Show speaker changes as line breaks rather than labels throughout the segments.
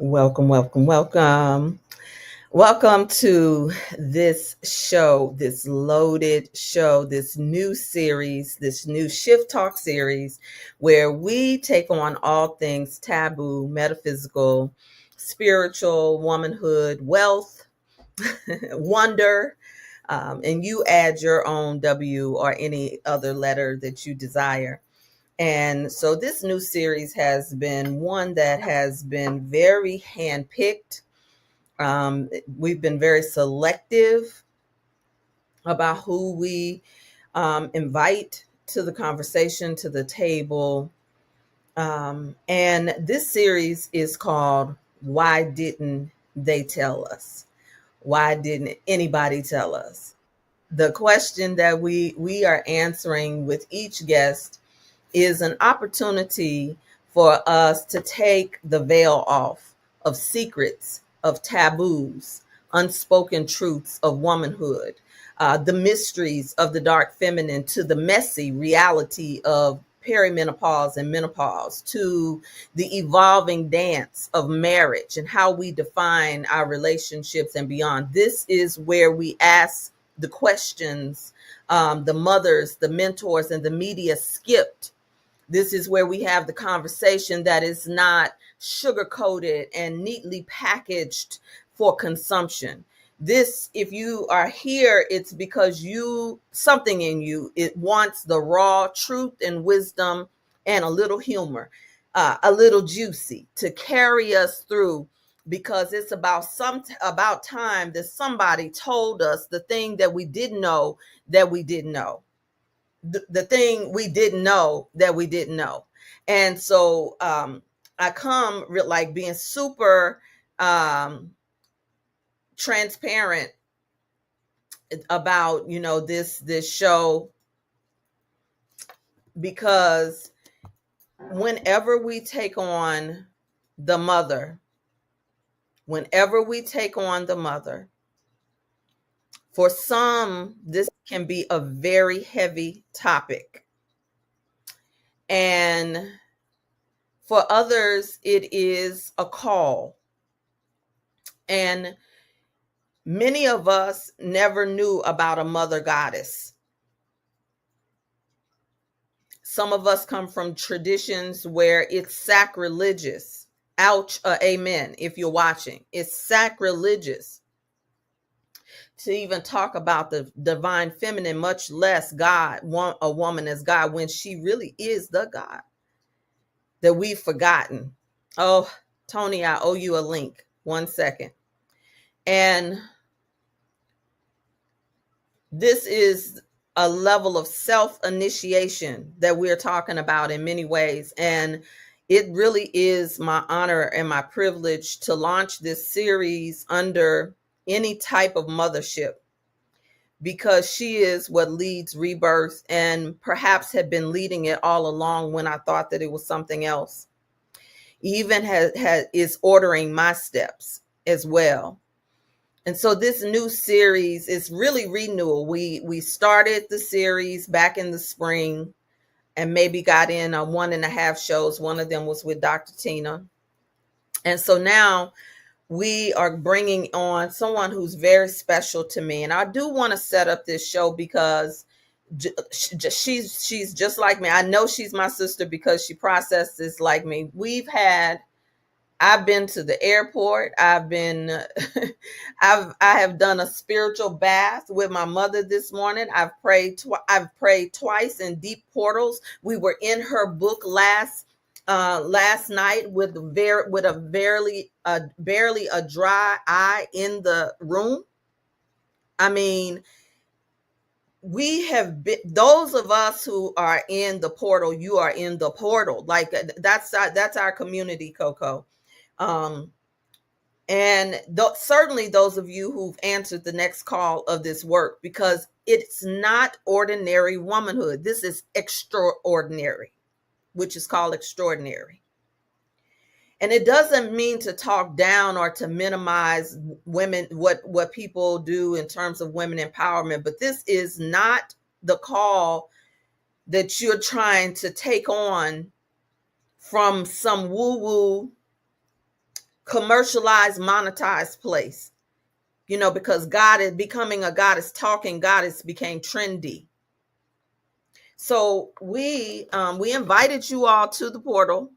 Welcome, welcome, welcome. Welcome to this show, this loaded show, this new series, this new Shift Talk series, where we take on all things taboo, metaphysical, spiritual, womanhood, wealth, wonder, and you add your own W or any other letter that you desire. And so this new series has been one that has been very handpicked. We've been very selective about who we invite to the conversation, to the table. And this series is called Why Didn't They Tell Us? Why didn't anybody tell us? The question that we are answering with each guest is an opportunity for us to take the veil off of secrets, of taboos, unspoken truths of womanhood, the mysteries of the dark feminine, to the messy reality of perimenopause and menopause, to the evolving dance of marriage and how we define our relationships and beyond. This is where we ask the questions the mothers, the mentors, and the media skipped. This is where we have the conversation that is not sugar coated and neatly packaged for consumption. This, if you are here, it's because something in you, it wants the raw truth and wisdom and a little humor, a little juicy to carry us through, because it's about time that somebody told us the thing that we didn't know that we didn't know, the thing we didn't know that we didn't know. And so I come like being super transparent about this show, because whenever we take on the mother, whenever we take on the mother, for some this can be a very heavy topic, and for others it is a call. And many of us never knew about a mother goddess. Some of us come from traditions where it's sacrilegious. Ouch, amen. If you're watching, it's sacrilegious to even talk about the divine feminine, much less God, a woman as God, when she really is the God that we've forgotten. Oh, Tony, I owe you a link. 1 second. And this is a level of self-initiation that we're talking about in many ways. And it really is my honor and my privilege to launch this series under any type of mothership, because she is what leads rebirth, and perhaps had been leading it all along when I thought that it was something else. Even is ordering my steps as well. And so this new series is really renewal. We started the series back in the spring and maybe got in 1.5 shows. One of them was with Dr. Tina. And so now we are bringing on someone who's very special to me. And I do want to set up this show because she's just like me. I know she's my sister because she processes like me. I've been to the airport. I have done a spiritual bath with my mother this morning. I've prayed twice in deep portals. We were in her book last night with barely a dry eye in the room. I mean, we have been, those of us who are in the portal, you are in the portal. Like that's our community, Coco. And certainly those of you who've answered the next call of this work, because it's not ordinary womanhood. This is extraordinary, which is called extraordinary. And it doesn't mean to talk down or to minimize women, what people do in terms of women empowerment, but this is not the call that you're trying to take on from some woo-woo commercialized, monetized place, you know, because God is becoming a goddess, talking goddess became trendy. So we invited you all to the portal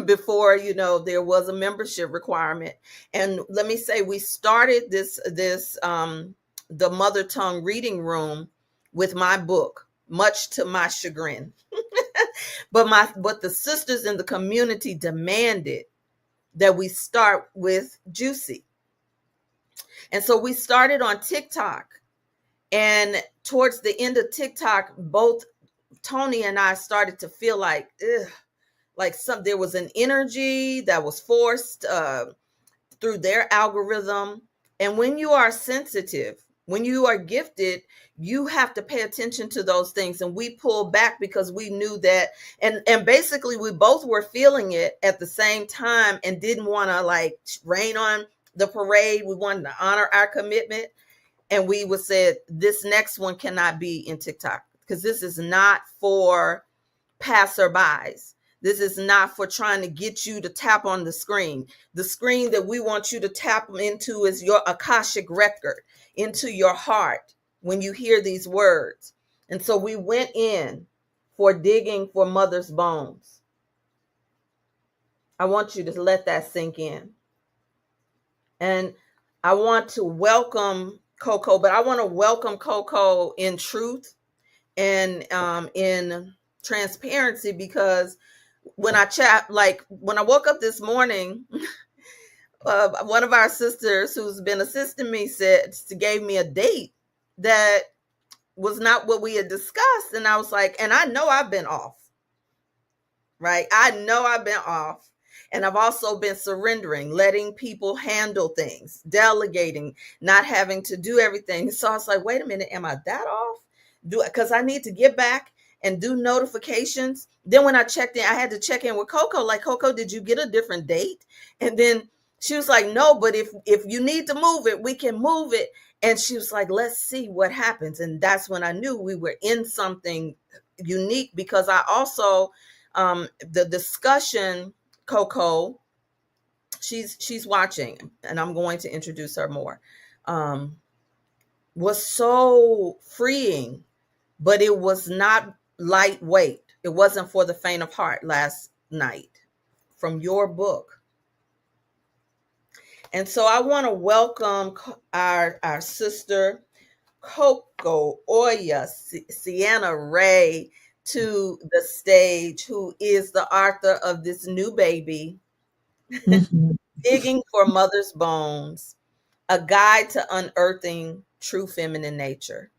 before, you know, there was a membership requirement. And let me say, we started this the mother tongue reading room with my book, much to my chagrin. But the sisters in the community demanded that we start with Juicy. And so we started on TikTok. And towards the end of TikTok, both Tony and I started to feel like, ugh, like there was an energy that was forced through their algorithm. And when you are sensitive, when you are gifted, you have to pay attention to those things. And we pulled back because we knew that, and basically we both were feeling it at the same time and didn't want to like rain on the parade. We wanted to honor our commitment. And we would say, this next one cannot be in TikTok, because this is not for passerbys. This is not for trying to get you to tap on the screen. The screen that we want you to tap into is your Akashic record, into your heart when you hear these words. And so we went in for digging for mother's bones. I want you to let that sink in. And I want to welcome Coco, but I want to welcome Coco in truth and in transparency, because when I woke up this morning, one of our sisters who's been assisting me gave me a date that was not what we had discussed. And I was like, and I know I've been off, right? I know I've been off. And I've also been surrendering, letting people handle things, delegating, not having to do everything. So I was like, wait a minute, am I that off? Because I need to get back and do notifications. Then when I checked in, I had to check in with Coco. Like, Coco, did you get a different date? And then she was like, no, but if you need to move it, we can move it. And she was like, let's see what happens. And that's when I knew we were in something unique, because I also, the discussion, Coco, she's watching, and I'm going to introduce her more, was so freeing, but it was not lightweight. It wasn't for the faint of heart last night from your book. And so I want to welcome our sister Coco Oya Sienna Ray to the stage, who is the author of this new baby, Digging for Mother's Bones, a guide to unearthing true feminine nature.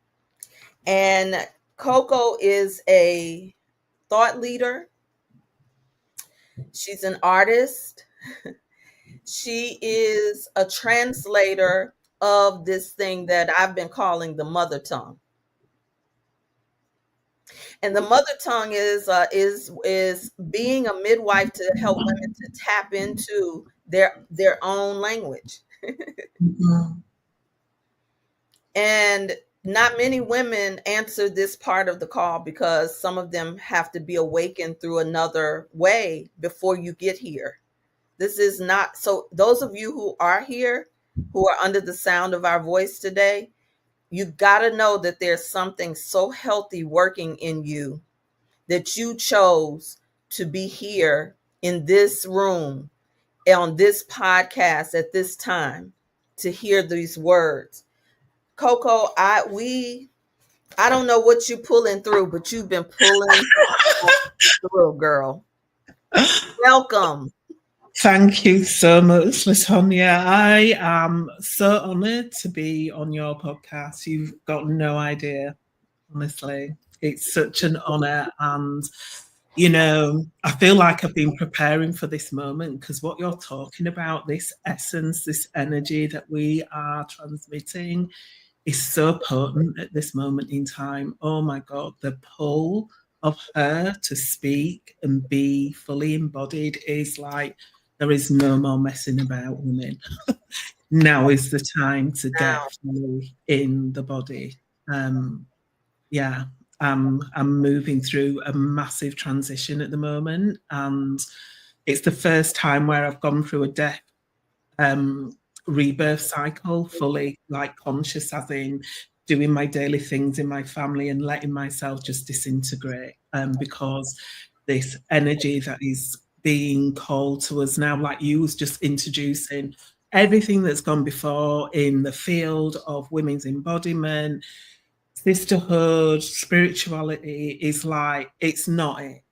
And Coco is a thought leader. She's an artist. She is a translator of this thing that I've been calling the mother tongue. And the mother tongue is being a midwife to help women to tap into their own language. And not many women answer this part of the call, because some of them have to be awakened through another way before you get here. This is not, so those of you who are here, who are under the sound of our voice today, you got to know that there's something so healthy working in you, that you chose to be here in this room, on this podcast at this time, to hear these words. Coco, I don't know what you're pulling through, but you've been pulling through, girl. Welcome.
Thank you so much, Latonya. I am so honored to be on your podcast. You've got no idea, honestly. It's such an honor. And, you know, I feel like I've been preparing for this moment, because what you're talking about, this essence, this energy that we are transmitting, is so potent at this moment in time. Oh my God, the pull of her to speak and be fully embodied is like, there is no more messing about, women. Now is the time to get fully in the body. Yeah, I'm moving through a massive transition at the moment, and it's the first time where I've gone through a death rebirth cycle, fully like conscious, as in doing my daily things in my family and letting myself just disintegrate, because this energy that is being called to us now, like you was just introducing everything that's gone before in the field of women's embodiment, sisterhood, spirituality, is like, it's not it.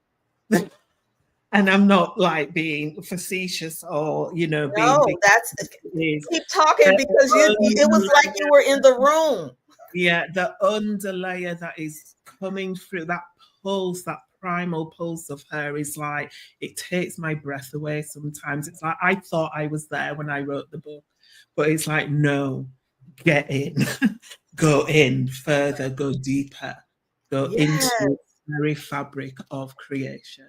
And I'm not like being facetious or, being
No,
big.
that's
It is.
keep talking
The
because it was like you
underlayer,
were in the room.
yeah, the underlayer that is coming through, that pulse, that primal pulse of her, is like, it takes my breath away sometimes. It's like, I thought I was there when I wrote the book, but it's like, no, get in, go in further, go deeper, go into
Yes,
the very fabric of creation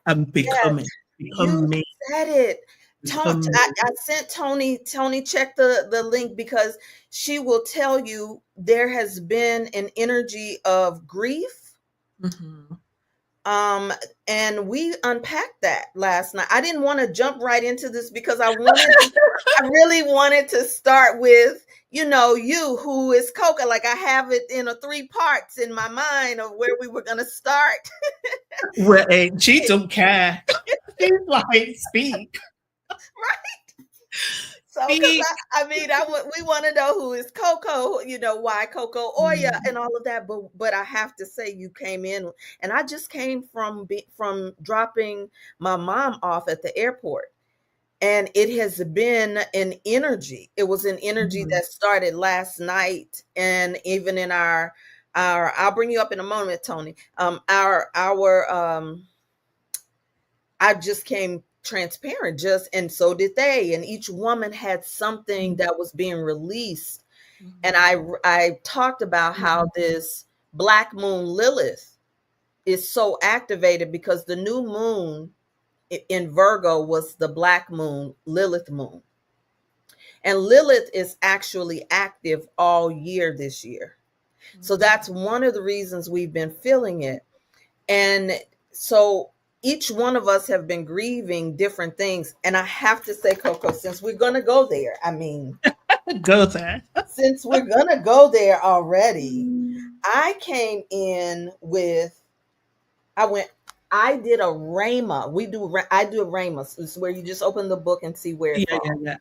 and
yes.
become
You
me,
said it.
become
I
me.
sent Tony. Tony, check the link because she will tell you there has been an energy of grief.
Mhm.
Um, and we unpacked that last night. I didn't want to jump right into this because I really wanted to start with, you who is Coca. Like I have it in a three parts in my mind of where we were going to start.
Well, she don't care. She's like, speak,
So, because
speak.
we want to know who is Coco, why Coco Oya
Mm.
and all of that. But I have to say, you came in, and I just came from dropping my mom off at the airport, and it has been an energy. It was an energy
Mhm.
that started last night, and even in our I'll bring you up in a moment, Tony. Our I just came transparent, just and so did they, and each woman had something that was being released. And
Mhm.
I talked about how this black moon Lilith is so activated because the new moon in Virgo was the black moon Lilith moon, and Lilith is actually active all year this year. So that's one of the reasons we've been feeling it. And so each one of us have been grieving different things. And I have to say, Coco, since we're going to go there,
Go there.
since we're going to go there already,
Mm.
I came in with, I went, I did a Rama. I do a Rama. It's where you just open the book and see where it
Yeah, yeah,
falls.
yeah.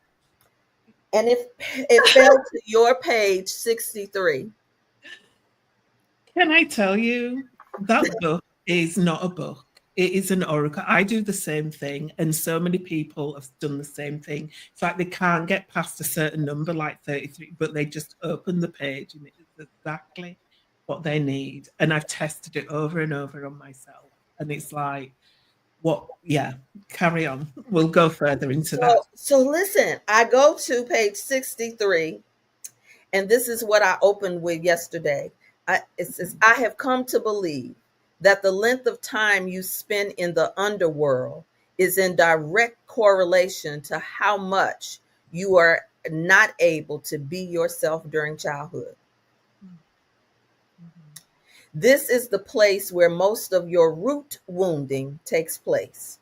And it fell to your page 63.
Can I tell you that book is not a book? It is an oracle. I do the same thing, and so many people have done the same thing. It's like they can't get past a certain number, like 33, but they just open the page and it's exactly what they need. And I've tested it over and over on myself. And it's like, what? Yeah, carry on. We'll go further into that.
So listen, I go to page 63. And this is what I opened with yesterday. It says, I have come to believe that the length of time you spend in the underworld is in direct correlation to how much you are not able to be yourself during childhood.
Mhm.
This is the place where most of your root wounding takes place.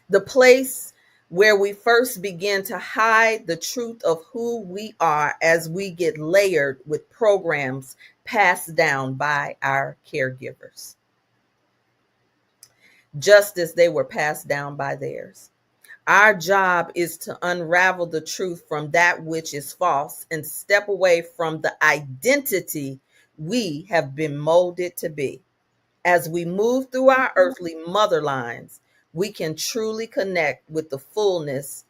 The place where we first begin to hide the truth of who we are as we get layered with programs passed down by our caregivers, just as they were passed down by theirs. Our job is to unravel the truth from that which is false and step away from the identity we have been molded to be. As we move through our earthly mother lines, we can truly connect with the fullness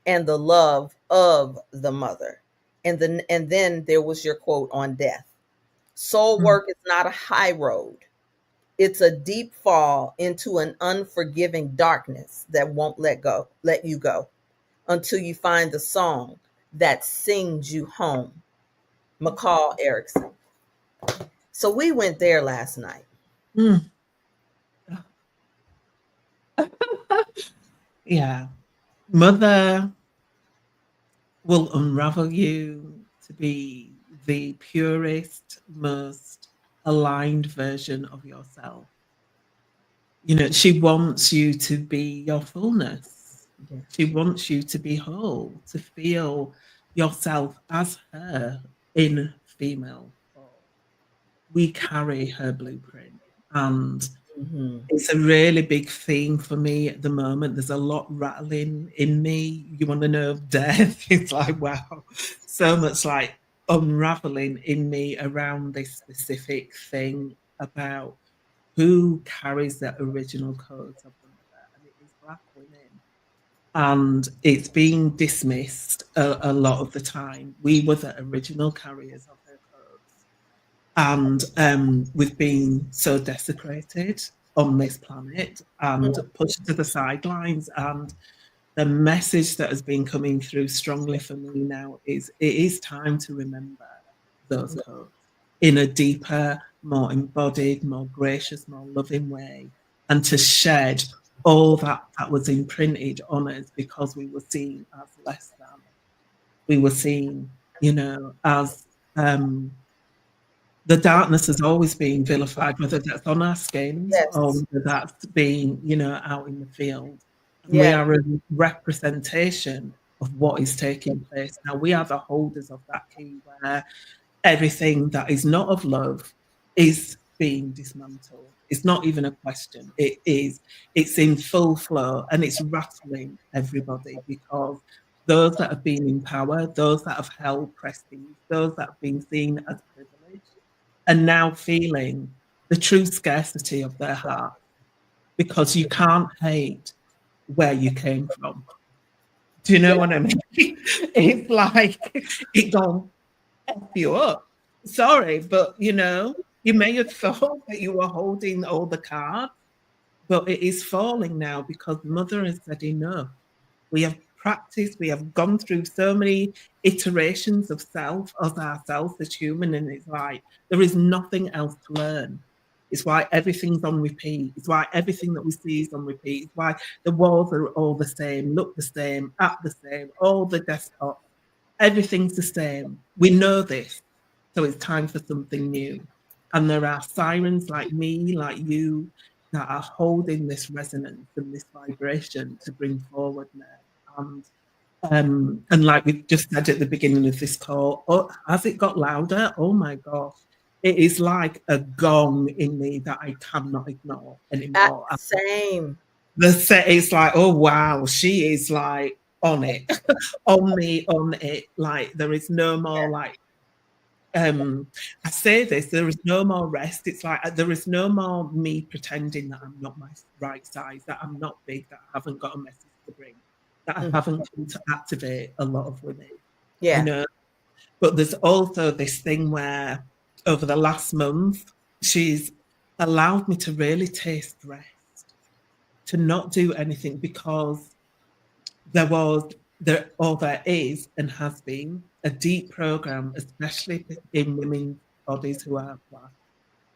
and the love of the mother. And then there was your quote on death. Soul
Mm.
work is not a high road. It's a deep fall into an unforgiving darkness that won't let you go until you find the song that sings you home. McCall Erickson. So we went there last night.
Mm. Yeah. Mother will unravel you to be the purest, most aligned version of yourself. She wants you to be your fullness. She
Yes.
wants you to be whole, to feel yourself as her in female form. We carry her blueprint. And
Hmm.
it's a really big theme for me at the moment. There's a lot rattling in me. You want to know of death? It's like, wow, so much like unraveling in me around this specific thing about who carries the original codes of the mother. And it is Black women. And it's being dismissed a lot of the time. We were the original carriers of her codes. And we've been so desecrated on this planet and pushed to the sidelines. And the message that has been coming through strongly for me now is it is time to remember those codes in a deeper, more embodied, more gracious, more loving way, and to shed all that was imprinted on us because we were seen as less than. We were seen, as the darkness has always been vilified, whether that's on our skins or
Yes.
whether that's being, out in the field. And we
Yes.
are a representation of what is taking place. Now, we are the holders of that key where everything that is not of love is being dismantled. It's not even a question. It is. It's in full flow and it's rattling everybody because those that have been in power, those that have held prestige, those that have been seen as privileged, are now feeling the true scarcity of their heart because you can't hate where you came from. Do you know
Yes.
what I mean? It's like it don't F you up. Sorry, but you may have thought that you were holding all the cards, but it is falling now because mother has said enough. We have practiced, we have gone through so many iterations of self, of ourselves as human, and it's like there is nothing else to learn. It's why everything's on repeat. It's why everything that we see is on repeat. It's why the walls are all the same, look the same, act the same, all the desktops, everything's the same. We know this. So it's time for something new. And there are sirens like me, like you, that are holding this resonance and this vibration to bring forward now. And like we just said at the beginning of this call, oh, as it got louder, oh my gosh, it is like a gong in me that I cannot ignore anymore.
Same.
The set is like, oh wow, she is like on it, on me, on it. Like there is no more like I say this, there is no more rest. It's like there is no more me pretending that I'm not my right size, that I'm not big, that I haven't got a message to bring, that I
Mhm.
haven't come to activate a lot of women, you
Yeah.
know. But there's also this thing where over the last month, she's allowed me to really taste rest, to not do anything because there is and has been a deep program, especially in women's bodies who are Black,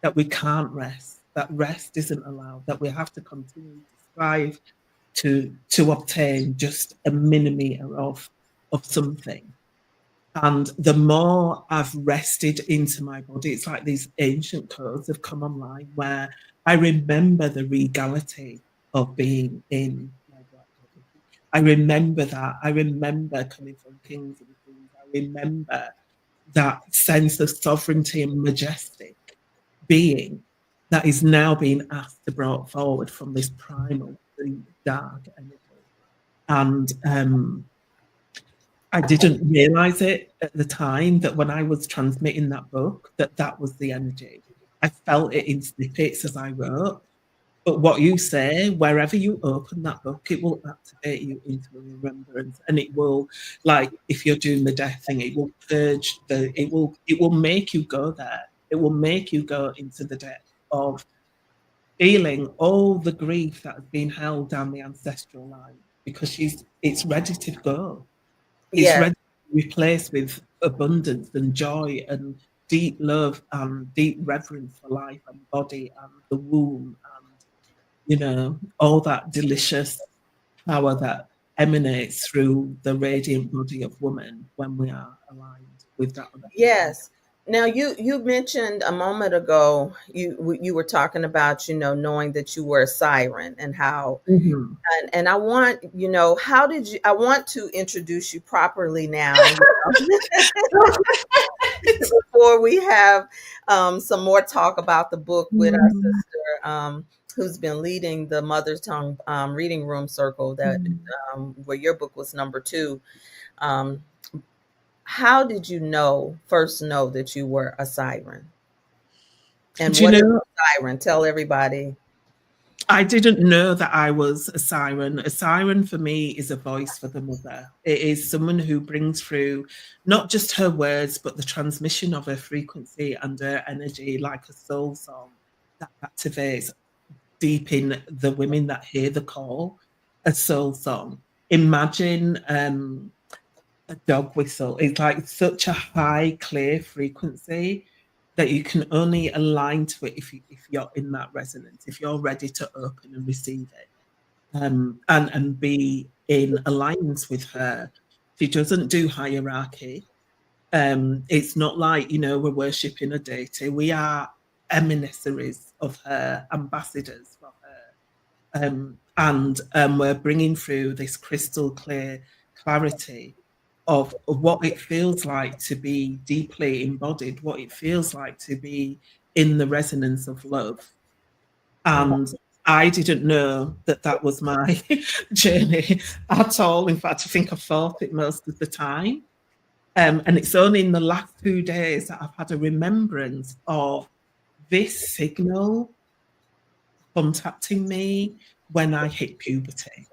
that we can't rest, that rest isn't allowed, that we have to continue to strive to obtain just a millimeter of something. And the more I've rested into my body, it's like these ancient codes have come online where I remember the regality of being in my Black body. I remember that. I remember coming from kings and queens. I remember that sense of sovereignty and majestic being that is now being asked to brought forward from this primal, dark energy. And I didn't realize it at the time that when I was transmitting that book, that was the energy. I felt it in snippets as I wrote. But what you say, wherever you open that book, it will activate you into a remembrance, and it will, like if you're doing the death thing, it will purge it will make you go there. It will make you go into the depth of feeling all the grief that has been held down the ancestral line because it's ready to go. It's
Yes.
ready to be replaced with abundance and joy and deep love and deep reverence for life and body and the womb and all that delicious power that emanates through the radiant body of woman when we are aligned with that unfolding.
Yes. Now you mentioned a moment ago you were talking about, knowing that you were a siren, and how,
Mhm.
and I want, how did you, I want to introduce you properly now, before we have some more talk about the book with our
Mm,
sister, who's been leading the Mother Tongue reading room circle, that
mm.
where your book was number two. Um, how did you first know that you were a siren? And
Do you
what is
know,
a siren? Tell everybody.
I didn't know that I was a siren. A siren for me is a voice for the mother. It is someone who brings through not just her words, but the transmission of her frequency and her energy, like a soul song that activates deep in the women that hear the call, a soul song. Imagine a dog whistle. It's like such a high, clear frequency that you can only align to it if you're in that resonance, if you're ready to open and receive it, and be in alliance with her. She doesn't do hierarchy. It's not like, we're worshipping a deity. We are emissaries of her, ambassadors for her, and we're bringing through this crystal clear clarity of what it feels like to be deeply embodied, what it feels like to be in the resonance of love.
Mhm.
And I didn't know that that was my journey at all. In fact, I think I thought it most of the time. And it's only in the last 2 days that I've had a remembrance of this signal contacting me when I hit puberty.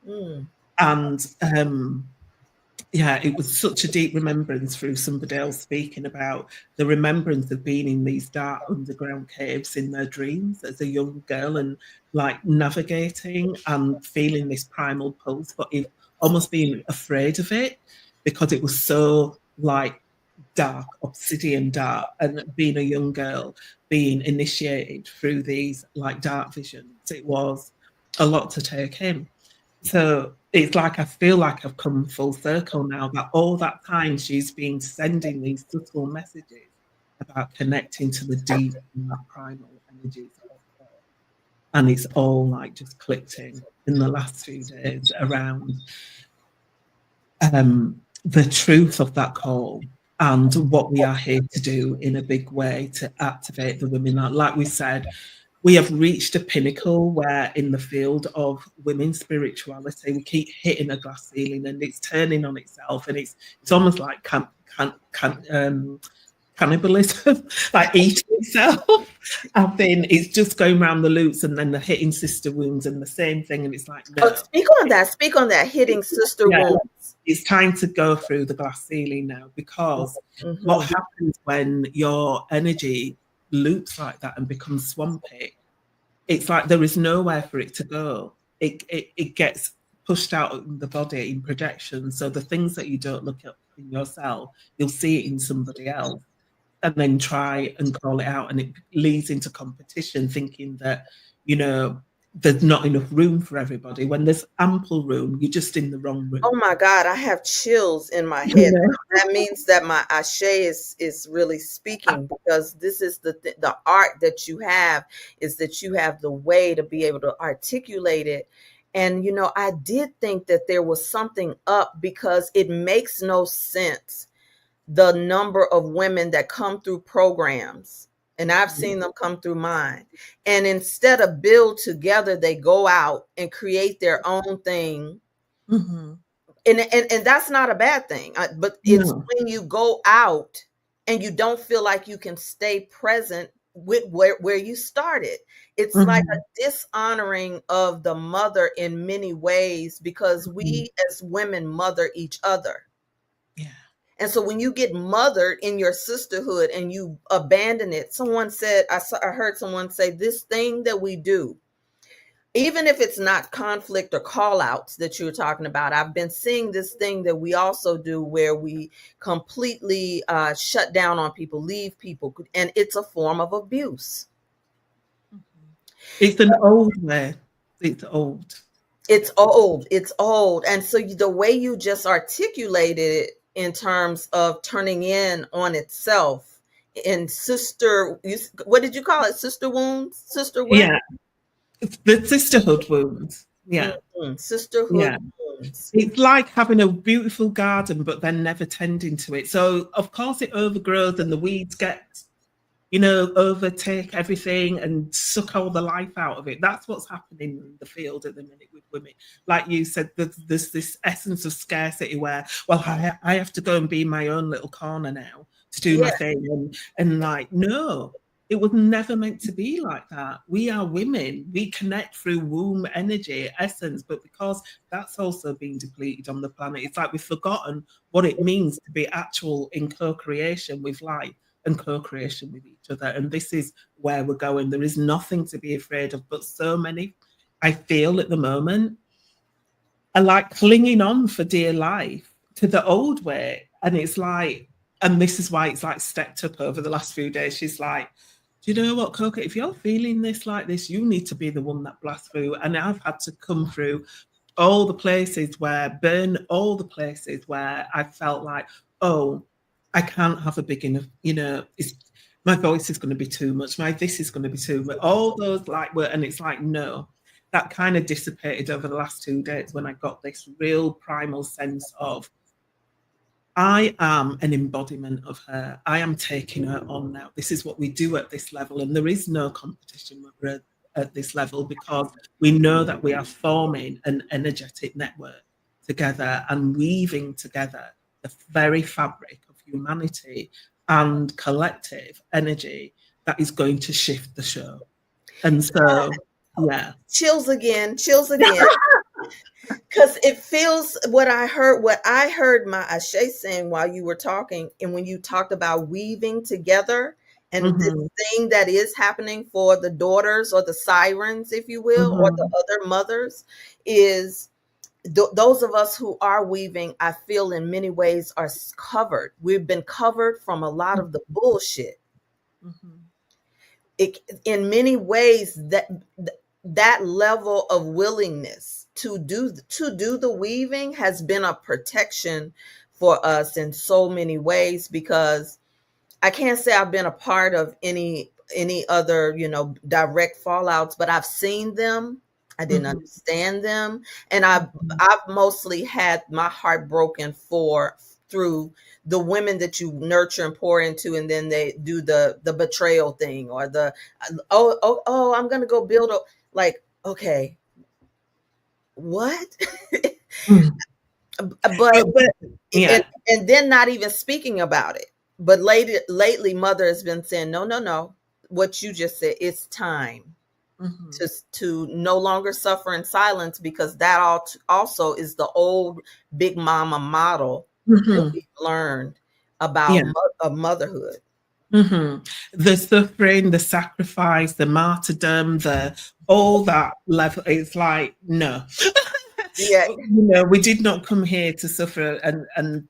Mm.
And yeah, it was such a deep remembrance through somebody else speaking about the remembrance of being in these dark underground caves in their dreams as a young girl, and like navigating and feeling this primal pulse, but almost being afraid of it because it was so like dark, obsidian dark, and being a young girl being initiated through these like dark visions. It was a lot to take in. So it's like I feel like I've come full circle now, that all that time she's been sending these subtle messages about connecting to the deep and that primal energies of her. And it's all like just clicked in the last few days around the truth of that call and what we are here to do in a big way to activate the women. Like we said, we have reached a pinnacle where in the field of women's spirituality, we keep hitting a glass ceiling and it's turning on itself, and it's almost like cannibalism, like eating itself. I think it's just going around the loops and then the hitting sister wounds and the same thing, and it's like
Oh,
no,
speak on that. Speak on that. Hitting sister
yeah,
wounds.
it's time to go through the glass ceiling now, because what
Hmm.
happens when your energy loops like that and becomes swampy, it's like there is nowhere for it to go. It gets pushed out in the body in projection. So the things that you don't look at in yourself, you'll see it in somebody else, and then try and call it out, and it leads into competition, thinking that you know there's not enough room for everybody when there's ample room. You're just in the wrong room.
Oh my God, I have chills in my
You
head.
know?
That means that my ashe is really speaking, because this is the art that you have, is that you have the way to be able to articulate it. And I did think that there was something up, because it makes no sense, the number of women that come through programs, and I've seen them come through mine, and instead of build together, they go out and create their own thing.
Mhm.
And that's not a bad thing, but it's
No.
when you go out and you don't feel like you can stay present with where you started. It's like
Mhm.
a dishonoring of the mother in many ways, because
Mhm.
we as women mother each other.
Yeah.
And so when you get mothered in your sisterhood and you abandon it, someone said, I heard someone say, this thing that we do, even if it's not conflict or call outs that you're talking about, I've been seeing this thing that we also do, where we completely shut down on people, leave people, and it's a form of abuse.
Mhm. It's an old way. It's old.
It's old. It's old. And so the way you just articulated it, in terms of turning in on itself in sister, what did you call it? Sister wounds? Sister what?
Yeah, it's the sisterhood wounds. Yeah,
Sisterhood
yeah.
wounds.
It's like having a beautiful garden, but then never tending to it. So, of course, it overgrows and the weeds get, overtake everything and suck all the life out of it. That's what's happening in the field at the minute with women. Like you said, there's this essence of scarcity where, well, I have to go and be in my own little corner now to do
Yeah,
my thing. And like, no, it was never meant to be like that. We are women. We connect through womb energy, essence, but because that's also being depleted on the planet, it's like we've forgotten what it means to be actual in co-creation with life and co-creation with each other. And this is where we're going. There is nothing to be afraid of, but so many, I feel at the moment, are like clinging on for dear life to the old way. And it's like, and this is why it's like stepped up over the last few days. She's like, do you know what, Coco? If you're feeling this like this, you need to be the one that blasts through. And I've had to come through all the places where all the places where I felt like, oh, I can't have a big enough, my voice is going to be too much. My this is going to be too much. All those like were, and it's like, no, that kind of dissipated over the last 2 days when I got this real primal sense of I am an embodiment of her. I am taking her on now. This is what we do at this level. And there is no competition when we're at this level because we know that we are forming an energetic network together and weaving together the very fabric of humanity and collective energy that is going to shift the show. And so, yeah.
chills again, chills again. Because it feels what I heard my Ashe saying while you were talking, and when you talked about weaving together and this
Mm-hmm,
thing that is happening for the daughters or the sirens, if you will, or the
mm-hmm,
other mothers, is those of us who are weaving, I feel in many ways are covered. We've been covered from a lot of the bullshit.
mm-hmm.
In many ways, that level of willingness to do the weaving has been a protection for us in so many ways, because I can't say I've been a part of any other, direct fallouts, but I've seen them. I didn't
Mm-hmm.
understand them, and I've mostly had my heart broken through the women that you nurture and pour into, and then they do the betrayal thing, or the oh, I'm gonna go build a, like, okay, what?
Mm.
But
But
and
yeah.
and then not even speaking about it. But lately, mother has been saying, no, no, no. What you just said, it's time
Mhm,
to no longer suffer in silence, because that also is the old big mama model that
mhm,
we've learned about
yeah,
motherhood.
mhm. The suffering, the sacrifice, the martyrdom, the all that level. It's like no,
Yeah,
we did not come here to suffer and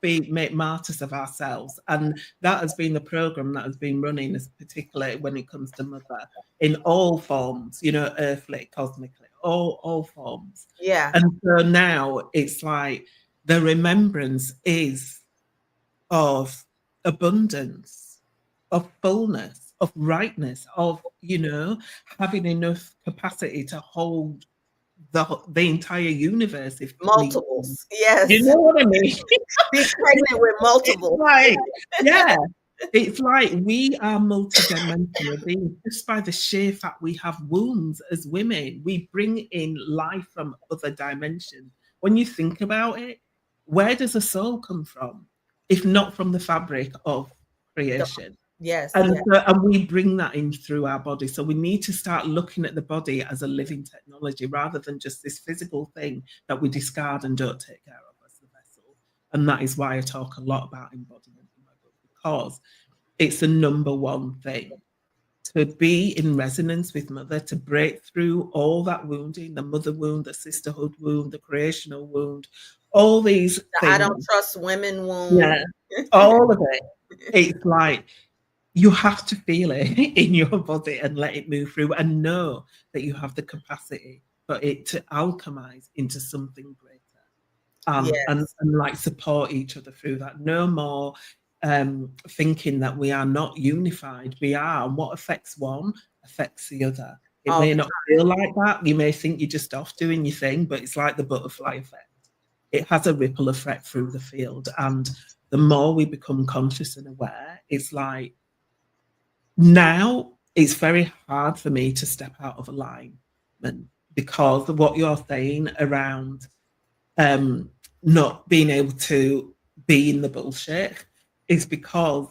make martyrs of ourselves, and that has been the program that has been running, as particularly when it comes to mother in all forms, earthly, cosmically, all forms.
yeah,
And so now it's like the remembrance is of abundance, of fullness, of rightness, of having enough capacity to hold the entire universe if need be.
multiples.
You
Yes,
know what I mean?
be pregnant with
It's
multiple.
like, yeah, it's like we are multidimensional beings just by the sheer fact we have wombs as women. We bring in life from other dimensions. When you think about it, where does a soul come from if not from the fabric of
The-
creation?
yes,
And
yeah,
and we bring that in through our body. So we need to start looking at the body as a living technology rather than just this physical thing that we discard and don't take care of as the vessel. And that is why I talk a lot about embodiment in my book, because it's the number one thing to be in resonance with mother, to break through all that wounding, the mother wound, the sisterhood wound, the creational wound, all these
the I don't
things.
trust women wound.
Yeah, all of it. It's like you have to feel it in your body and let it move through and know that you have the capacity for it to alchemize into something greater.
Yes.
and like support each other through that. No more thinking that we are not unified. We are, and what affects one affects the other. It
All
may
the
not
time.
feel like that. You may think you're just off doing your thing, but it's like the butterfly effect. It has a ripple effect through the field. And the more we become conscious and aware, it's like now it's very hard for me to step out of alignment because of what you're saying around um, not being able to be in the bullshit is because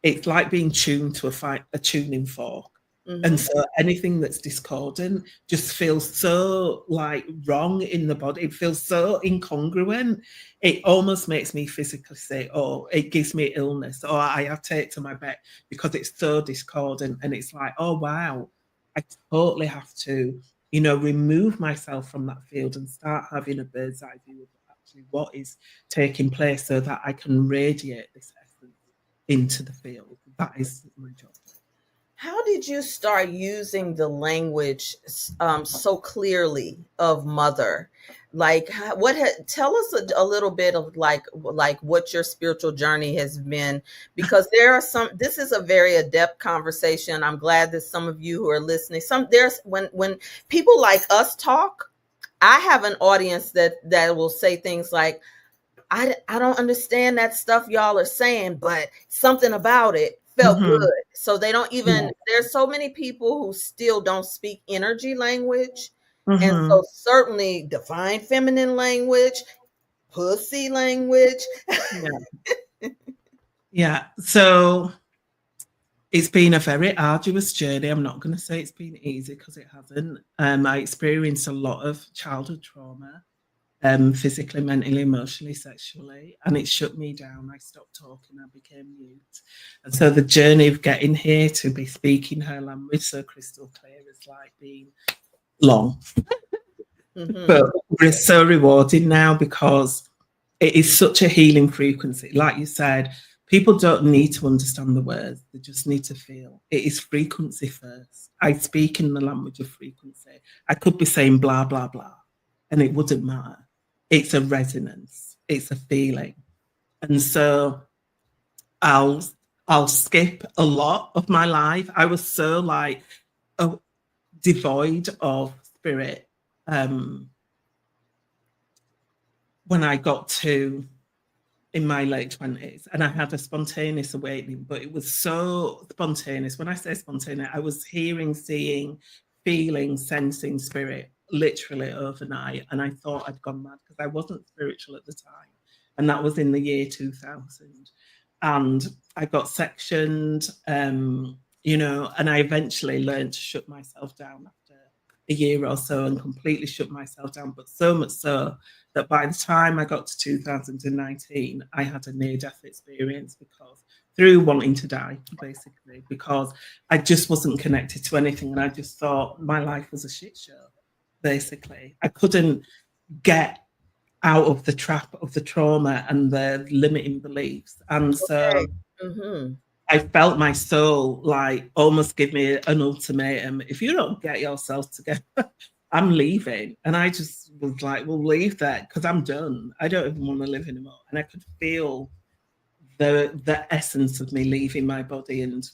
it's like being tuned to a tuning fork. And
Hmm.
so anything that's discordant just feels so like wrong in the body. It feels so incongruent. It almost makes me physically say, oh, it gives me illness, or I have to take it to my vet because it's so discordant. And it's like, oh, wow, I totally have to remove myself from that field and start having a bird's eye view of actually what is taking place so that I can radiate this essence into the field. That is my job.
How did you start using the language so clearly of mother? Like, tell us a little bit of like what your spiritual journey has been, because there are some. This is a very adept conversation. I'm glad that some of you who are listening. There's when people like us talk, I have an audience that will say things like, I don't understand that stuff y'all are saying, but something about it felt
Mm-hmm.
good. So they don't
Yeah.
even, there's so many people who still don't speak energy language. And
Mm-hmm.
so certainly divine feminine language, pussy language.
Yeah. Yeah. So it's been a very arduous journey. I'm not going to say it's been easy because it hasn't. I experienced a lot of childhood trauma, physically, mentally, emotionally, sexually, and it shut me down. I stopped talking, I became mute. And so the journey of getting here to be speaking her language so crystal clear has like been long,
Hmm.
but it's so rewarding now because it is such a healing frequency. Like you said, people don't need to understand the words, they just need to feel. It is frequency first. I speak in the language of frequency. I could be saying blah, blah, blah, and it wouldn't matter. It's a resonance, it's a feeling. And so I'll I'll skip a lot of my life. I was so like oh, devoid of spirit um when I got to in my late 20s, and I had a spontaneous awakening, but it was so spontaneous. When I say spontaneous, I was hearing, seeing, feeling, sensing spirit literally overnight, and I thought I'd gone mad because I wasn't spiritual at the time, and that was in the year 2000. And I got sectioned, and I eventually learned to shut myself down after a year or so and completely shut myself down, but so much so that by the time I got to 2019, I had a near death experience because through wanting to die, basically, because I just wasn't connected to anything. And I just thought my life was a shit show, basically. I couldn't get out of the trap of the trauma and the limiting beliefs. And
Okay.
so
Hmm.
I felt my soul like almost give me an ultimatum. If you don't get yourself together, I'm leaving. And I just was like, well, leave that because I'm done. I don't even want to live anymore. And I could feel the essence of me leaving my body and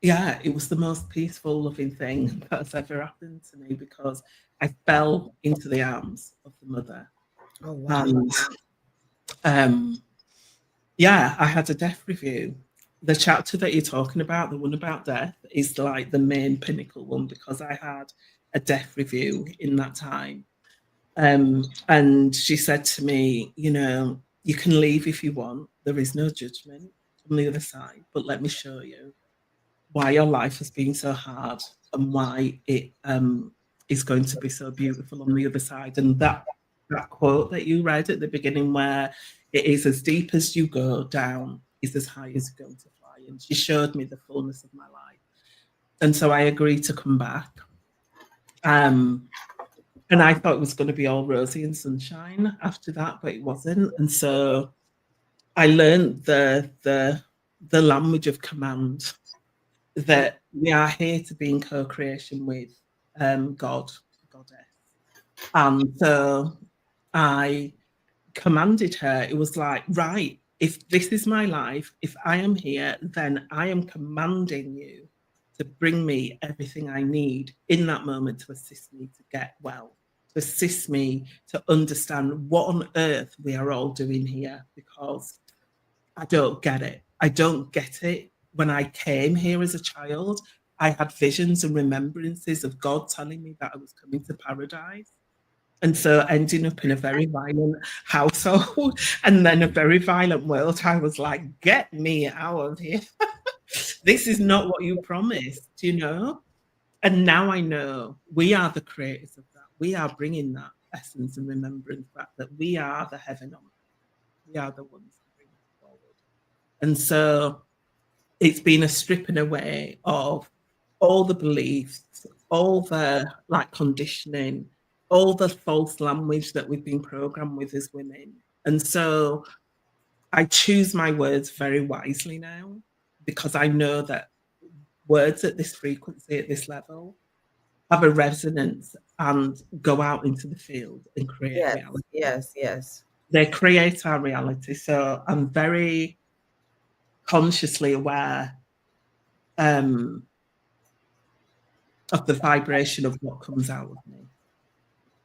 yeah, it was the most peaceful, loving thing that's ever happened to me because I fell into the arms of the mother.
Oh, wow.
And um yeah, I had a death review. The chapter that you're talking about, the one about death, is like the main pinnacle one because I had a death review in that time. And she said to me, you can leave if you want. There is no judgment on the other side, but let me show you why your life has been so hard and why it is going to be so beautiful on the other side. And that quote that you read at the beginning, where it is as deep as you go down, is as high as you're going to fly. And she showed me the fullness of my life. And so I agreed to come back. Um, and I thought it was going to be all rosy and sunshine after that, but it wasn't. And so I learned the language of command, that we are here to be in co-creation with God, Goddess. And so I commanded her. It was like, right, if this is my life, if I am here, then I am commanding you to bring me everything I need in that moment to assist me to get well, to assist me to understand what on earth we are all doing here, because I don't get it. I don't get it. When I came here as a child, I had visions and remembrances of God telling me that I was coming to paradise. And so ending up in a very violent household and then a very violent world, I was like, get me out of here. This is not what you promised, you know? And now I know we are the creators of that. We are bringing that essence and remembrance back, that we are the heaven on earth. We are the ones who bring that forward. And so it's been a stripping away of all the beliefs, all the like conditioning, all the false language that we've been programmed with as women. And so I choose my words very wisely now, because I know that words at this frequency, at this level, have a resonance and go out into the field and create
Yes,
reality.
yes, yes.
They create our reality. So I'm very consciously aware um, of the vibration of what comes out of me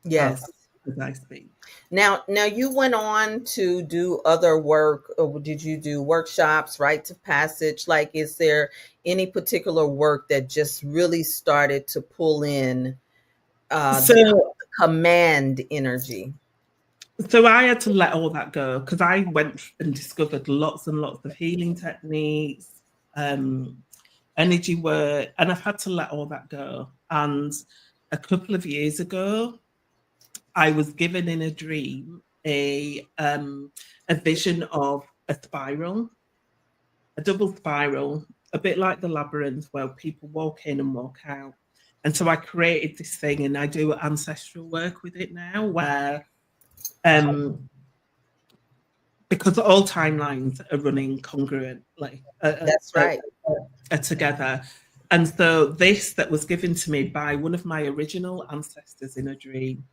as
Yes.
as I speak.
Now you went on to do other work. Or did you do workshops, rites of passage? Like, is there any particular work that just really started to pull in
So
the command energy?
so I had to let all that go, because I went and discovered lots and lots of healing techniques, um, energy work, and I've had to let all that go. And a couple of years ago, I was given in a dream a vision of a spiral, a double spiral, a bit like the labyrinth where people walk in and walk out. And so I created this thing, and I do ancestral work with it now, where um, because all timelines are running congruently,
That's right.
are together. And so this that was given to me by one of my original ancestors in a dream,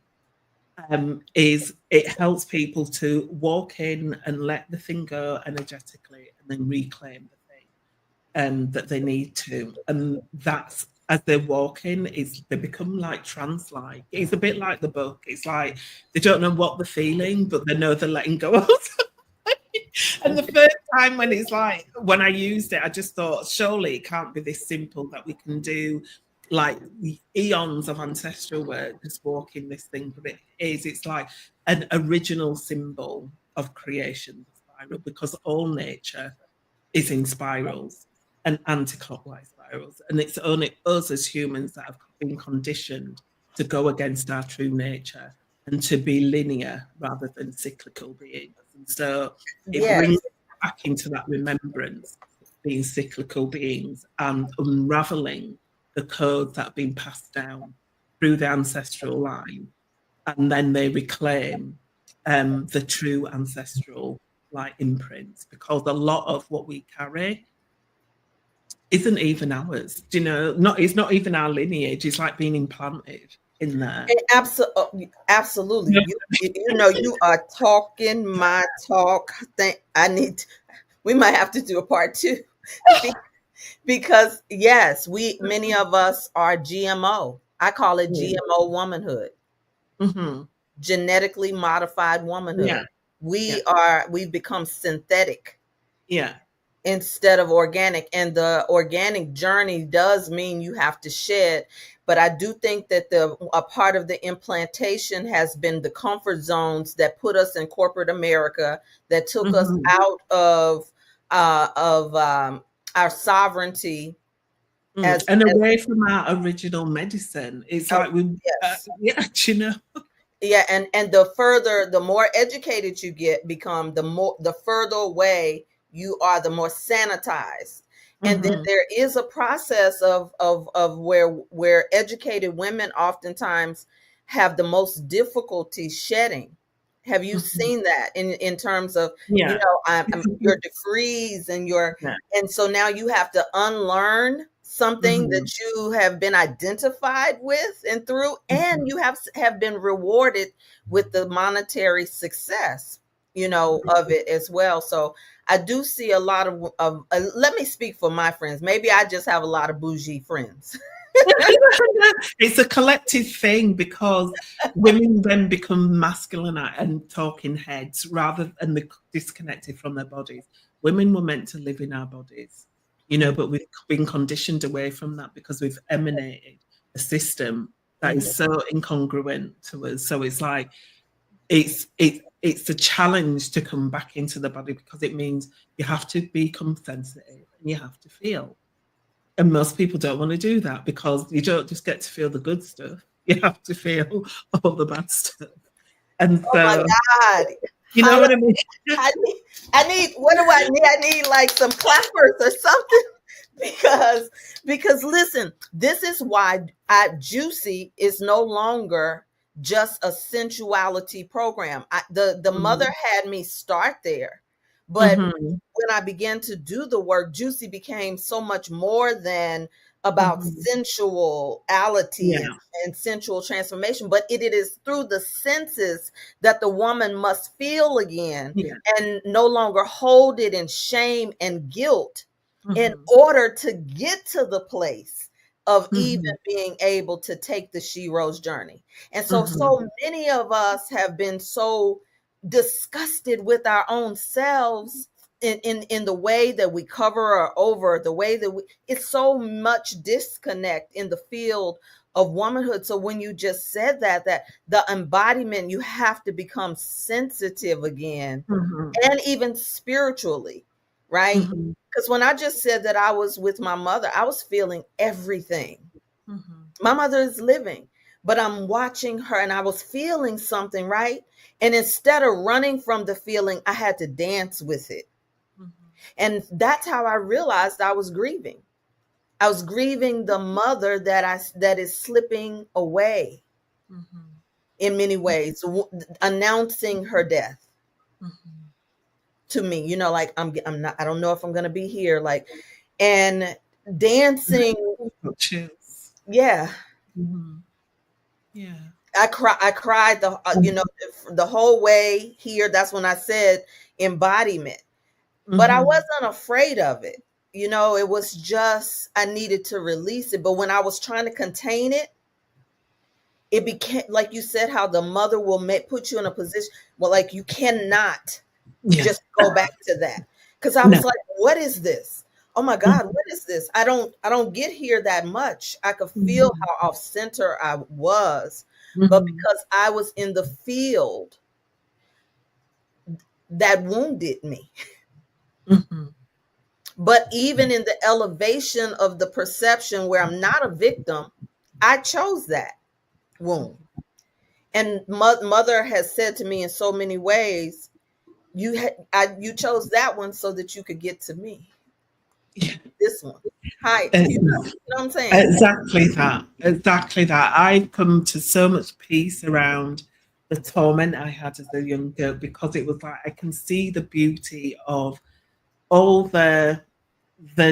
is it helps people to walk in and let the thing go energetically and then reclaim the thing that they need to. And that's, as they're walking, is they become like trance-like. It's a bit like the book. It's like they don't know what they're feeling, but they know they're letting go of. And the first time when it's like, when I used it, I just thought, surely it can't be this simple that we can do like the eons of ancestral work just walking this thing. But it is, it's like an original symbol of creation, the spiral, because all nature is in spirals and anti-clockwise spirals. And it's only us as humans that have been conditioned to go against our true nature and to be linear rather than cyclical beings. And so it brings
Yes.
back into that remembrance, being cyclical beings and unraveling the codes that have been passed down through the ancestral line. And then they reclaim the true ancestral like imprints, because a lot of what we carry isn't even ours. Do you know? Not, it's not even our lineage. It's like being implanted in there.
And absolutely. You know, you are talking my talk. I need. We might have to do a part two. Be- because yes, we many of us are GMO. I call it
Mm.
GMO womanhood,
Mhm.
genetically modified womanhood.
Yeah, yeah,
We've become synthetic
yeah.
instead of organic, and the organic journey does mean you have to shed. But I do think that the a part of the implantation has been the comfort zones that put us in corporate America, that took us
Mhm.
out of our sovereignty
And
as
away from our original medicine, it's
oh,
like we,
yes.
yeah, do you know?
Yeah, and the further, the more educated you become, the further away you are, the more sanitized. And then
Mhm.
there is a process of where educated women oftentimes have the most difficulty shedding. Have you
Mhm.
seen that in terms of,
Yeah,
your
because
degrees and your,
yeah,
and so now you have to unlearn something that
Mhm.
you have been identified with and through, and
Mhm.
you have been rewarded with the monetary success, of it as well. So I do see a lot of let me speak for my friends. Maybe I just have a lot of bougie friends.
It's a collective thing because women then become masculine and talking heads rather than disconnected from their bodies. Women were meant to live in our bodies, but we've been conditioned away from that because we've emanated a system that
Mhm.
is so incongruent to us. So it's like it's a challenge to come back into the body because it means you have to become sensitive and you have to feel. And most people don't want to do that because you don't just get to feel the good stuff. You have to feel all the bad stuff. And
Oh my
so,
God.
you know
Holla,
what I mean?
I need, what do I need? I need like some clappers or something. Because listen, this is why Juicy is no longer just a sensuality program. The mother
Mhm.
had me start there, but
Mhm.
when I began to do the work, Juicy became so much more than about
Mhm.
sensuality
Yeah.
and sensual transformation, but it is through the senses that the woman must feel again,
Yeah.
and no longer hold it in shame and guilt, in
Mhm.
order to get to the place of even
Mhm.
being able to take the She Rose journey. And so
Mhm.
many of us have been so disgusted with our own selves, in the way that we cover or over, the way that it's so much disconnect in the field of womanhood. So when you just said that the embodiment, you have to become sensitive again,
Mhm.
and even spiritually, right?
Mhm.
Because when I just said that I was with my mother, I was feeling everything.
Mhm.
My mother is living, but I'm watching her and I was feeling something, right? And instead of running from the feeling, I had to dance with it.
Mhm.
And that's how I realized I was grieving. I was grieving the mother that is slipping away
Mhm.
in many ways, announcing her death
Mhm.
to me. Like I'm not. I don't know if I'm gonna be here. Like, and dancing.
Got chills.
Yeah,
Mhm. Yeah.
I cried the whole way here. That's when I said embodiment, but I
Mhm.
wasn't afraid of it. It was just I needed to release it. But when I was trying to contain it, it became like you said, how the mother will put you in a position, well, like you cannot
Yeah.
just go back to that, because I
No.
was like, what is this? Oh my God,
Mhm.
what is this? I don't get here that much. I could feel
Mhm.
how off center I was, but
Mhm.
because I was in the field that wounded me.
Mhm.
But even in the elevation of the perception where I'm not a victim, I chose that wound. And mother has said to me in so many ways, you chose that one so that you could get to me.
Yeah.
This one, hi,
Ex-
you know what I'm saying?
Exactly that. Exactly that. I've come to so much peace around the torment I had as a young girl because it was like I can see the beauty of all the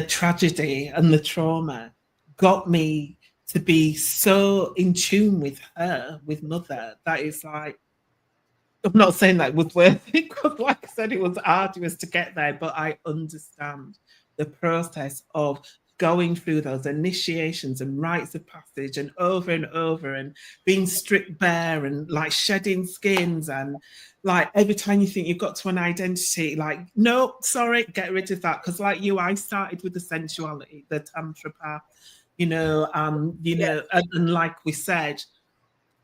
tragedy and the trauma got me to be so in tune with her, with mother, that is like I'm not saying that was worth it because, like I said, it was arduous to get there, but I understand the process of going through those initiations and rites of passage and over and being stripped bare and like shedding skins and like every time you think you've got to an identity, like, no, sorry, get rid of that. Because like you, I started with the sensuality, the tantra path,
Yeah,
and like we said,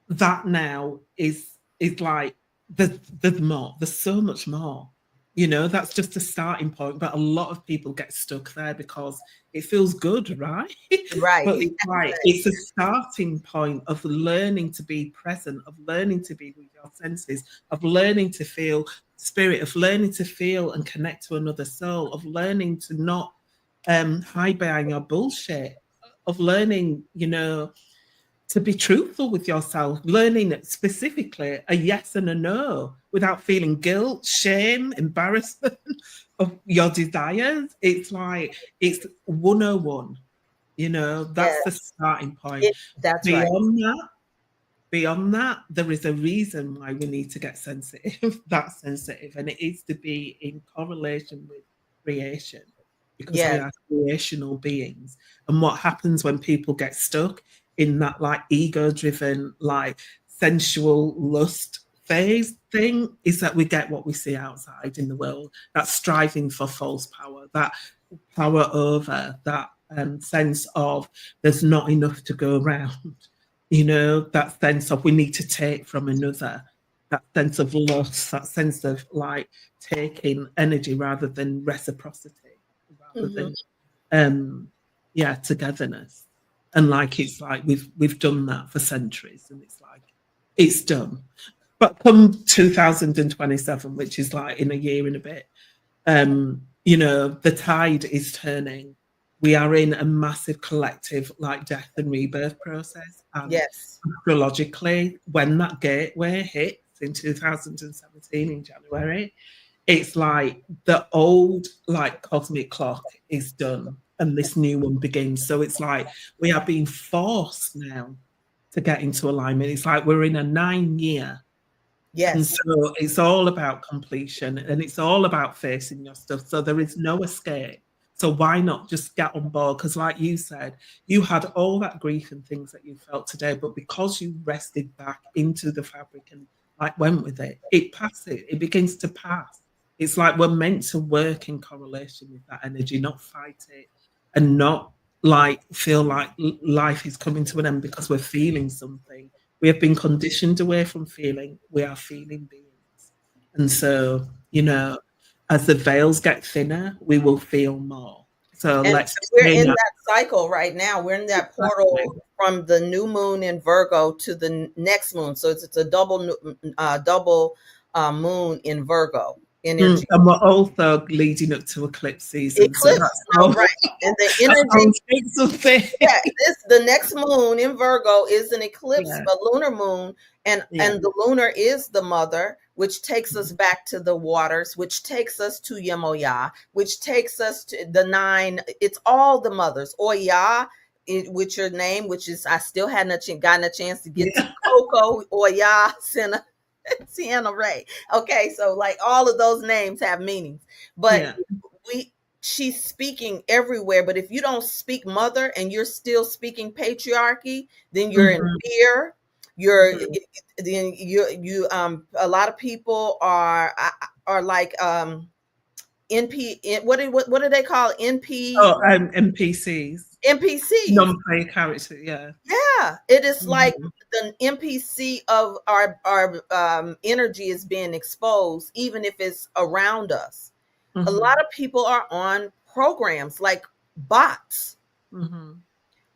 that now is like there's more. There's so much more. That's just a starting point. But a lot of people get stuck there because it feels good, right?
right.
But it's like it's a starting point of learning to be present, of learning to be with your senses, of learning to feel spirit, of learning to feel and connect to another soul, of learning to not hide behind your bullshit, of learning, to be truthful with yourself, learning specifically a yes and a no without feeling guilt, shame, embarrassment of your desires. It's like it's 101, That's the
Yes.
starting point.
That's right.
Beyond that, Beyond that, there is a reason why we need to get sensitive, that sensitive, and it is to be in correlation with creation because we
Yes.
are creational beings. And what happens when people get stuck in that like ego driven, like sensual lust phase thing is that we get what we see outside in the world, that striving for false power, that power over, that sense of there's not enough to go around. That sense of we need to take from another, that sense of loss, that sense of like taking energy rather than reciprocity, rather
Hmm.
than yeah, togetherness. And like it's like we've done that for centuries and it's like it's done. But come 2027, which is like in a year and a bit, the tide is turning. We are in a massive collective like death and rebirth process. And
Yes.
astrologically, when that gateway hits in 2017 in January, it's like the old like cosmic clock is done and this new one begins. So it's like we are being forced now to get into alignment. It's like we're in a 9 year and
Yes.
so it's all about completion and it's all about facing your stuff. So there is no escape. So why not just get on board? Because, like you said, you had all that grief and things that you felt today, but because you rested back into the fabric and like went with it, it passes. It begins to pass. It's like we're meant to work in correlation with that energy, not fight it, and not like feel like life is coming to an end because we're feeling something. We have been conditioned away from feeling. We are feeling beings. And so, as the veils get thinner, we will feel more. So
And
let's
we're
train
in
that.
that cycle right now. We're in that portal
Exactly.
from the new moon in Virgo to the next moon. So it's a double moon in Virgo energy.
And we're also leading up to eclipse season. So
Eclipse,
that's
no,
all
right. And the
that's
energy,
all takes something.
yeah, the next moon in Virgo is an eclipse,
Yeah.
a lunar moon, and
Yeah.
the lunar is the mother, which takes us back to the waters, which takes us to Yemoya, which takes us to the nine. It's all the mothers. Oya, with your name, which is I still hadn't gotten a chance to get to
Yeah.
Coco, Oya, Sienna, Sienna Ray. Okay, so like all of those names have meanings, but
Yeah.
we she's speaking everywhere. But if you don't speak mother and you're still speaking patriarchy, then you're in
Mhm.
fear. You're
Mhm.
then you a lot of people are like what do they call
Oh, NPCs,
NPCs?
non-player character. Yeah.
Yeah, it is like
Mhm.
the NPC of our energy is being exposed, even if it's around us. A lot
Mhm.
of people are on programs like bots,
Mhm.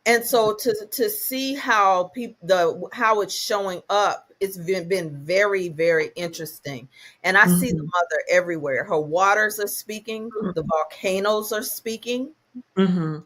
and so to see how people how it's showing up, it's been very very interesting. And I see the
Mhm.
mother everywhere. Her waters are speaking, the
Mhm.
volcanoes are speaking.
Mhm.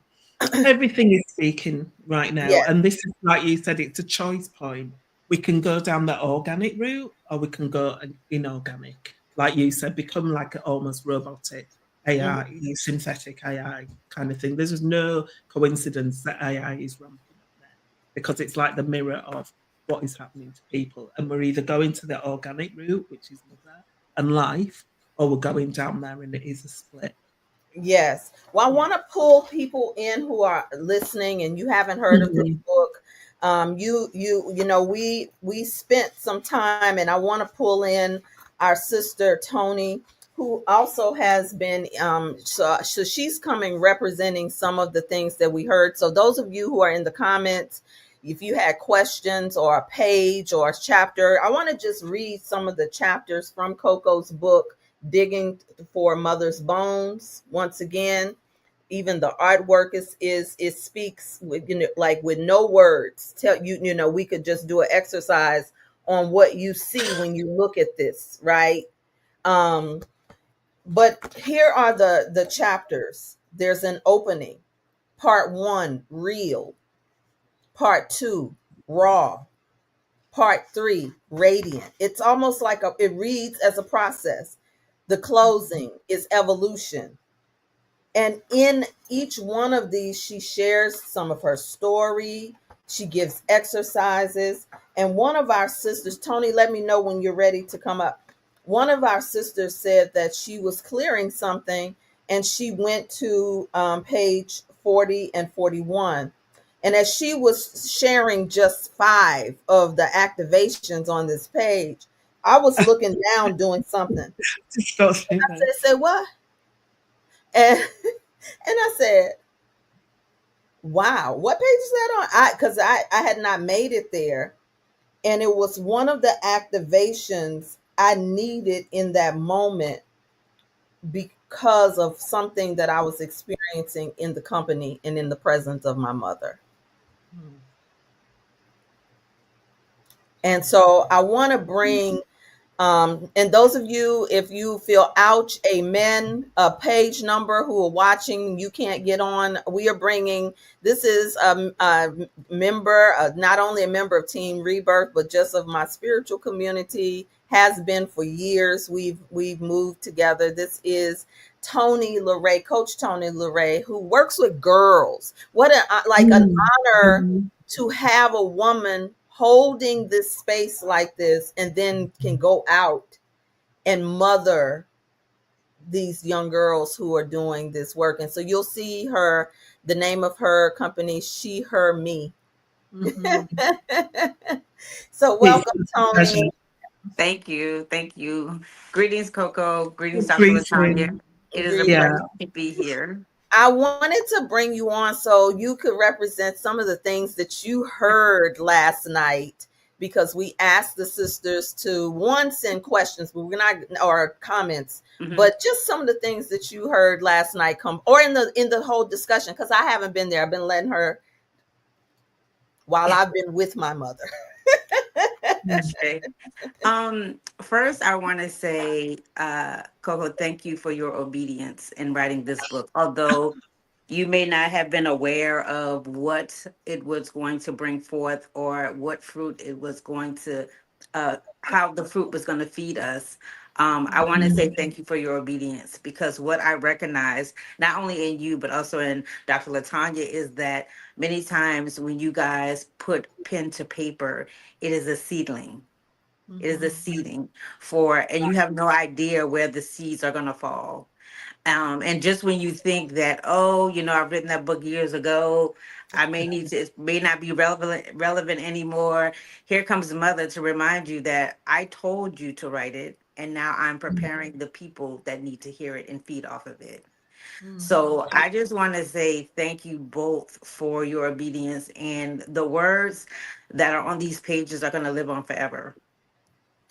Everything is speaking right now.
Yes.
And this is, like you said, it's a choice point. We can go down the organic route or we can go inorganic. Like you said, become like an almost robotic
Mhm.
AI, synthetic AI kind of thing. There's no coincidence that AI is ramping up now because it's like the mirror of what is happening to people. And we're either going to the organic route, which is mother and life, or we're going down there and it is a split.
Yes. Well, I
Yeah.
want to pull people in who are listening and you haven't heard of this
Mhm.
book. We spent some time, and I want to pull in our sister Tony, who also has been so she's coming representing some of the things that we heard. So those of you who are in the comments, if you had questions or a page or a chapter, I want to just read some of the chapters from Coco's book, Digging for Mother's Bones. Once again, even the artwork is it speaks with like with no words. Tell you, we could just do an exercise on what you see when you look at this, right? um but here are the chapters. There's an opening. Part 1, real. Part 2, raw. Part 3, radiant. It's almost like it reads as a process. The closing is evolution. And in each one of these, she shares some of her story. She gives exercises. And one of our sisters, Tony, let me know when you're ready to come up. One of our sisters said that she was clearing something and she went to page 40 and 41. And as she was sharing just five of the activations on this page, I was looking down doing something. And
Just got through
I
that.
said, what? And I said, wow, what page is that on? Because I had not made it there. And it was one of the activations I needed in that moment because of something that I was experiencing in the company and in the presence of my mother.
Mm.
And so I want to bring, and those of you, if you feel ouch, amen, a page number who are watching, you can't get on. We are bringing, this is a member, not only a member of Team Rebirth, but just of my spiritual community, has been for years. We've moved together. This is Tony LaRae, Coach Tony LaRae, who works with girls. What like an
Mm.
honor
Mm.
to have a woman holding this space like this and then can go out and mother these young girls who are doing this work. And so you'll see her, the name of her company, She, Her, Me.
Mhm.
So
It's
welcome,
a pleasure.
Tony.
Thank you. Thank you. Greetings, Coco. Greetings, Dr. Latanya.
Greeting.
It is a
Yeah.
Greetings.
pleasure to be here.
I wanted to bring you on so you could represent some of the things that you heard last night because we asked the sisters to one send questions, but we're not or comments,
Mhm.
but just some of the things that you heard last night come or in the whole discussion because I haven't been there. I've been letting her while I've been with my mother.
Mm.
Okay. First I want to say, Coco, thank you for your obedience in writing this book. Although you may not have been aware of what it was going to bring forth or what fruit it was going to how the fruit was going to feed us. I want to say
Mm.
thank you for your obedience, because what I recognize not only in you but also in Dr. Latanya is that many times when you guys put pen to paper, it is a seedling. It is a
Mhm.
seeding for, and you have no idea where the seeds are going to fall. And just when you think that, oh, I've written that book years ago, I may need to, it may not be relevant anymore. Here comes the mother to remind you that I told you to write it, and now I'm preparing the people that need to hear it and feed off of it.
Mhm.
So I just want to say thank you both for your obedience, and the words that are on these pages are going to live on forever,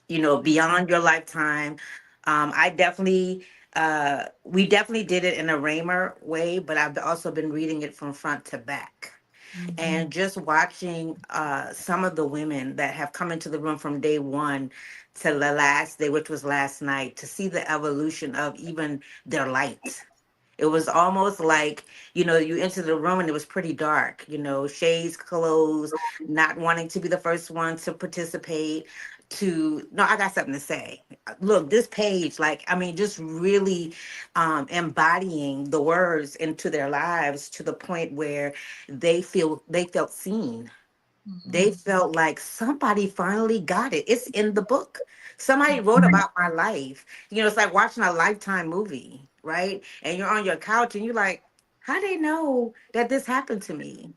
beyond your lifetime. I definitely, we definitely did it in a Raymer way, but I've also been reading it from front to back.
Mhm.
And just watching some of the women that have come into the room from day one to the last day, which was last night, to see the evolution of even their light. It was almost like, you entered the room and it was pretty dark, shades closed, not wanting to be the first one to participate. No, I got something to say. Look, this page, like, I mean, just really embodying the words into their lives to the point where they felt seen. They
Mhm.
felt like somebody finally got it. It's in the book. Somebody wrote about my life. It's like watching a Lifetime movie, right? And you're on your couch and you're like, how they know that this happened to me?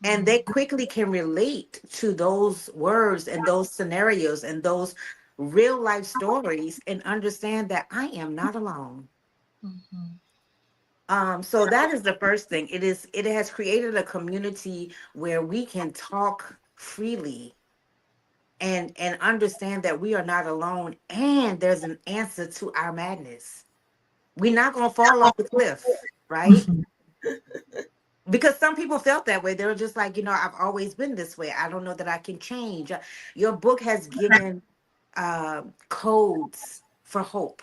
And they
Mhm.
quickly can relate to those words and those scenarios and those real life stories and understand that I am not alone.
Mhm.
So that is the first thing. It has created a community where we can talk freely and understand that we are not alone, and there's an answer to our madness. We're not going to fall off the cliff, right?
Mhm.
Because some people felt that way. They were just like, I've always been this way. I don't know that I can change. Your book has given codes for hope.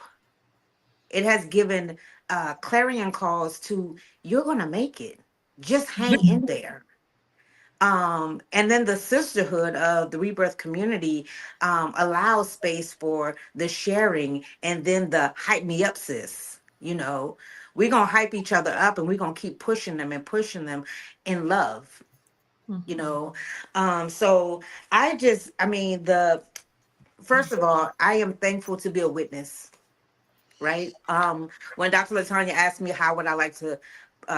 It has given clarion calls to, you're going to make it. Just hang in there. And then the sisterhood of the rebirth community allows space for the sharing and then the hype me up, sis, We're going to hype each other up, and we're going to keep pushing them and pushing them in love, you
Mhm.
know? So I mean, first of all, I am thankful to be a witness, right? When Dr. Latanya asked me how would I like to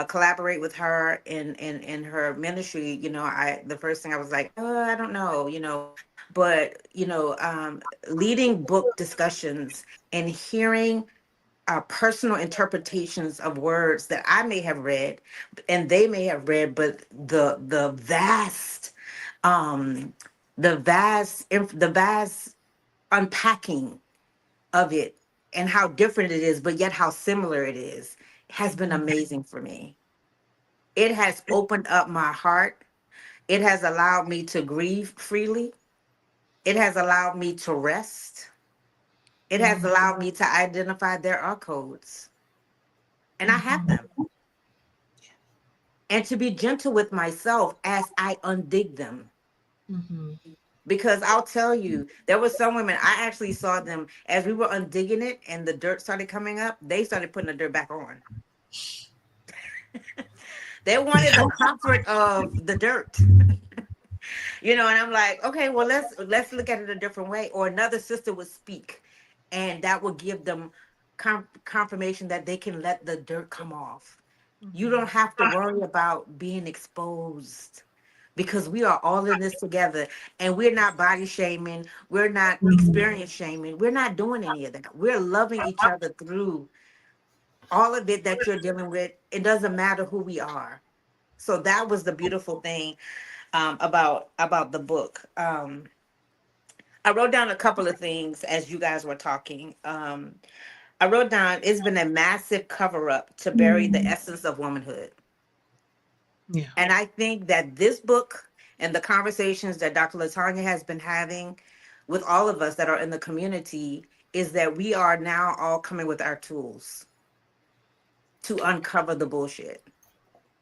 collaborate with her in her ministry, the first thing I was like, I don't know, but leading book discussions and hearing personal interpretations of words that I may have read and they may have read, but um, the vast unpacking of it and how different it is, but yet how similar it is, has been amazing for me. It has opened up my heart. It has allowed me to grieve freely. It has allowed me to rest. It has
Mhm.
allowed me to identify there are codes, and I have them, and to be gentle with myself as I undig them.
Mhm.
Because I'll tell you, there were some women, I actually saw them as we were undigging it and the dirt started coming up, they started putting the dirt back on. They wanted
Yeah.
the comfort of the dirt. And I'm like, okay, well, let's look at it a different way. Or another sister would speak, and that would give them confirmation that they can let the dirt come off. You don't
Mhm.
have to worry about being exposed, because we are all in this together, and we're not body shaming, we're not
Mhm.
experience shaming, we're not doing any of that. We're loving each other through all of it that you're dealing with. It doesn't matter who we are. So that was the beautiful thing about the book. I wrote down a couple of things as you guys were talking. I wrote down, it's been a massive cover up to bury the essence of womanhood.
Yeah.
And I think that this book and the conversations that Dr. Latanya has been having with all of us that are in the community is that we are now all coming with our tools to uncover the bullshit,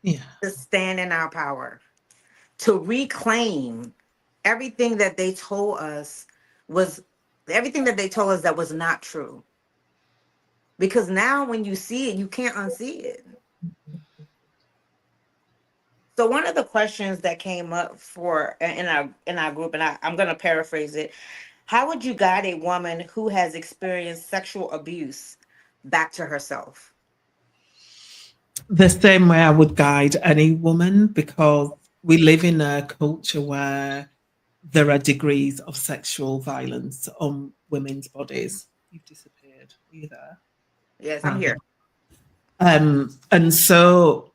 Yeah.
to stand in our power, to reclaim everything that they told us was everything that they told us that was not true. Because now when you see it, you can't unsee it. So one of the questions that came up for in our group, and I'm going to paraphrase it: how would you guide a woman who has experienced sexual abuse back to herself?
The same way I would guide any woman, because we live in a culture where there are degrees of sexual violence on women's bodies. You've disappeared. Are you there?
Yes, I'm
Ah, yeah.
here.
And so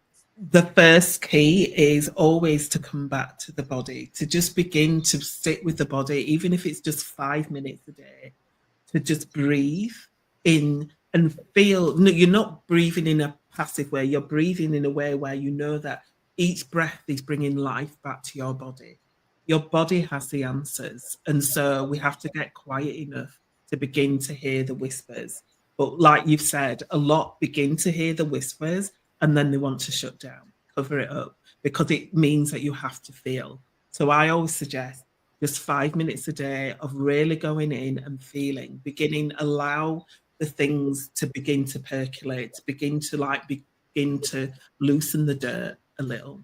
the first key is always to come back to the body, to just begin to sit with the body, even if it's just 5 minutes a day, to just breathe in and feel. No, you're not breathing in a passive way, you're breathing in a way where you know that each breath is bringing life back to your body. Your body has the answers. And so we have to get quiet enough to begin to hear the whispers. But like you've said, a lot begin to hear the whispers and then they want to shut down, cover it up, because it means that you have to feel. So I always suggest just 5 minutes a day of really going in and feeling, beginning, allow the things to begin to percolate, to begin to begin to loosen the dirt a little.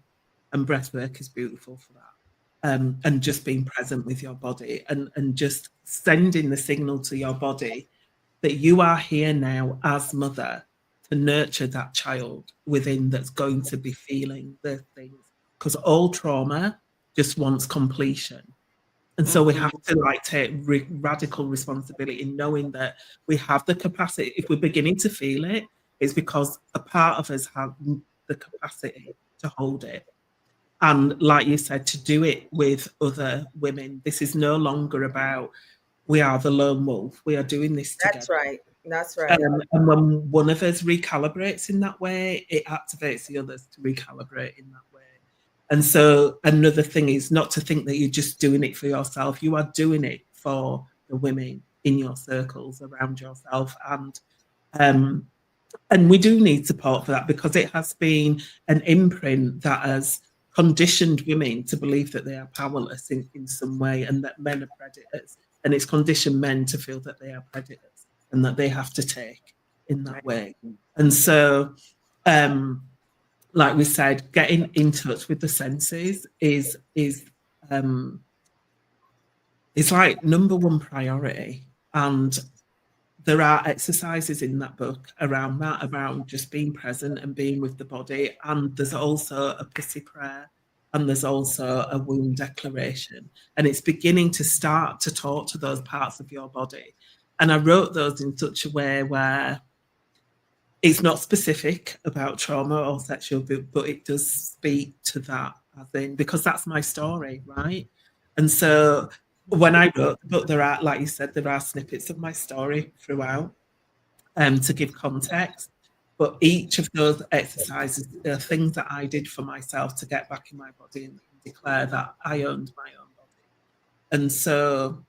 And breath work is beautiful for that. And just being present with your body, and just sending the signal to your body that you are here now as mother to nurture that child within that's going to be feeling the things, because all trauma just wants completion. And so we
Mhm.
have to take radical responsibility in knowing that we have the capacity. If we're beginning to feel it, it's because a part of us has the capacity to hold it. And like you said, to do it with other women. This is no longer about we are the lone wolf. We are doing this
That's
together.
right. That's right.
And when one of us recalibrates in that way, it activates the others to recalibrate in that way. And so another thing is not to think that you're just doing it for yourself. You are doing it for the women in your circles around yourself. Um, and we do need support for that, because it has been an imprint that has conditioned women to believe that they are powerless in some way, and that men are predators. And it's conditioned men to feel that they are predators and that they have to take. in that
Right.
way. And so, like we said, getting in touch with the senses is it's like number one priority. And there are exercises in that book around that, around just being present and being with the body. And there's also a pussy prayer, and there's also a womb declaration. And it's beginning to start to talk to those parts of your body. And I wrote those in such a way where it's not specific about trauma or sexual abuse, but it does speak to that, I think, because that's my story, right? And so when I wrote the book, there are, like you said, there are snippets of my story throughout, to give context. But each of those exercises are things that I did for myself to get back in my body and declare that I owned my own body. And so,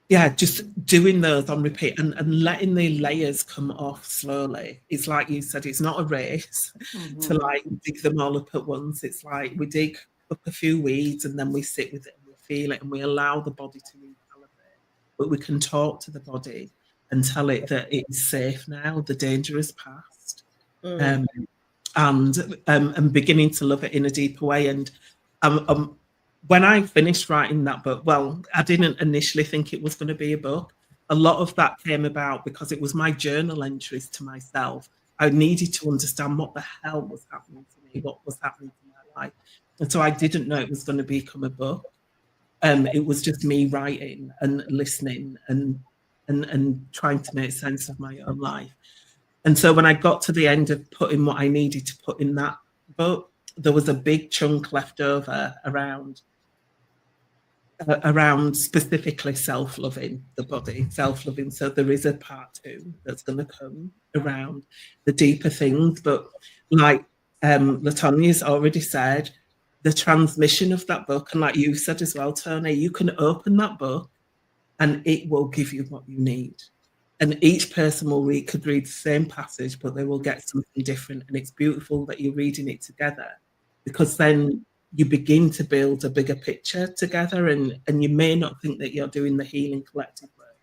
yeah, just doing those on repeat and letting the layers come off slowly. It's like you said, it's not a race to
Mm-hmm.
like dig them all up at once. It's like we dig up a few weeds and then we sit with it and we feel it and we allow the body to recalibrate. But we can talk to the body and tell it that it's safe now, the danger is past.
Mm.
Um, and beginning to love it in a deeper way. And um, when I finished writing that book, well, I didn't initially think it was going to be a book. A lot of that came about because it was my journal entries to myself. I needed to understand what the hell was happening to me, what was happening to my life. And so I didn't know it was going to become a book. It was just me writing and listening and trying to make sense of my own life. And so when I got to the end of putting what I needed to put in that book, there was a big chunk left over around specifically self-loving the body, self-loving. So there is a part two that's going to come around the deeper things. But like Latonia's already said, the transmission of that book, and like you said as well, Tony, you can open that book and it will give you what you need. And each person could read the same passage, but they will get something different. And it's beautiful that you're reading it together, because then you begin to build a bigger picture together. And you may not think that you're doing the healing collective work,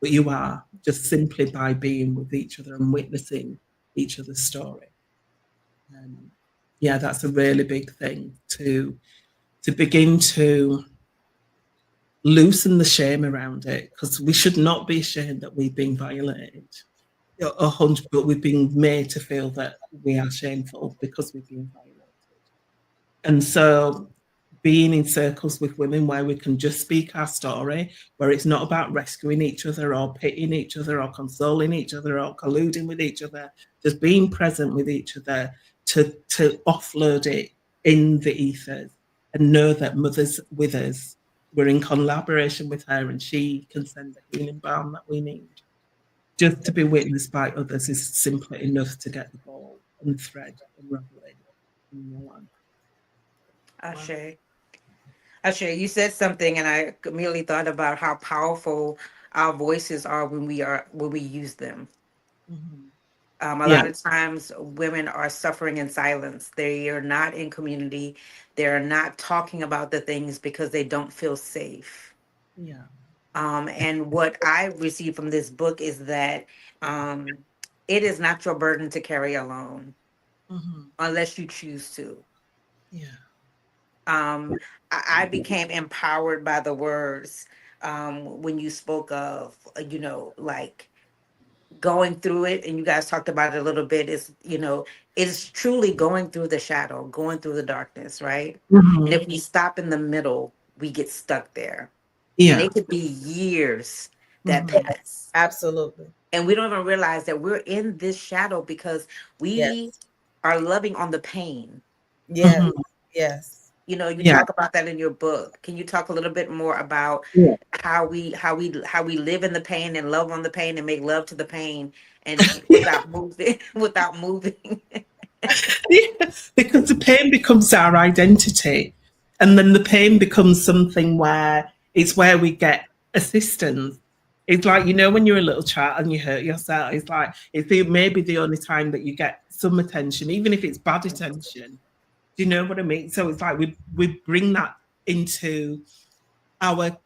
but you are, just simply by being with each other and witnessing each other's story. Yeah, that's a really big thing to begin to loosen the shame around it, because we should not be ashamed that we've been violated. 100, but we've been made to feel that we are shameful because we've been violated. And so being in circles with women where we can just speak our story, where it's not about rescuing each other or pitying each other or consoling each other or colluding with each other, just being present with each other to offload it in the ethers and know that Mother's with us. We're in collaboration with her and she can send the healing balm that we need. Just to be witnessed by others is simply enough to get the ball and thread and revelate in your life.
Ashe. Ashe, you said something, and I immediately thought about how powerful our voices are when we use them.
Mm-hmm.
A
Yeah.
lot of times, women are suffering in silence. They are not in community. They're not talking about the things because they don't feel safe.
Yeah.
And what I received from this book is that um, it is not your burden to carry alone
Mm-hmm.
unless you choose to.
Yeah.
um, I became empowered by the words when you spoke of, like going through it, and you guys talked about it a little bit. It's truly going through the shadow, going through the darkness, right? And
Mm-hmm.
if we stop in the middle, we get stuck there. And
Yeah.
it could be years that
Mm-hmm.
pass.
Absolutely.
And we don't even realize that we're in this shadow because we
Yes.
are loving on the pain.
Yes.
Mm-hmm.
Yes.
You
Yeah.
talk about that in your book. Can you talk a little bit more about
Yeah.
how we live in the pain and love on the pain and make love to the pain and without moving without moving?
Yeah, because the pain becomes our identity, and then the pain becomes something where it's where we get assistance. It's like, when you're a little child and you hurt yourself, it's like maybe the only time that you get some attention, even if it's bad attention. Do you know what I mean? So it's like we bring that into our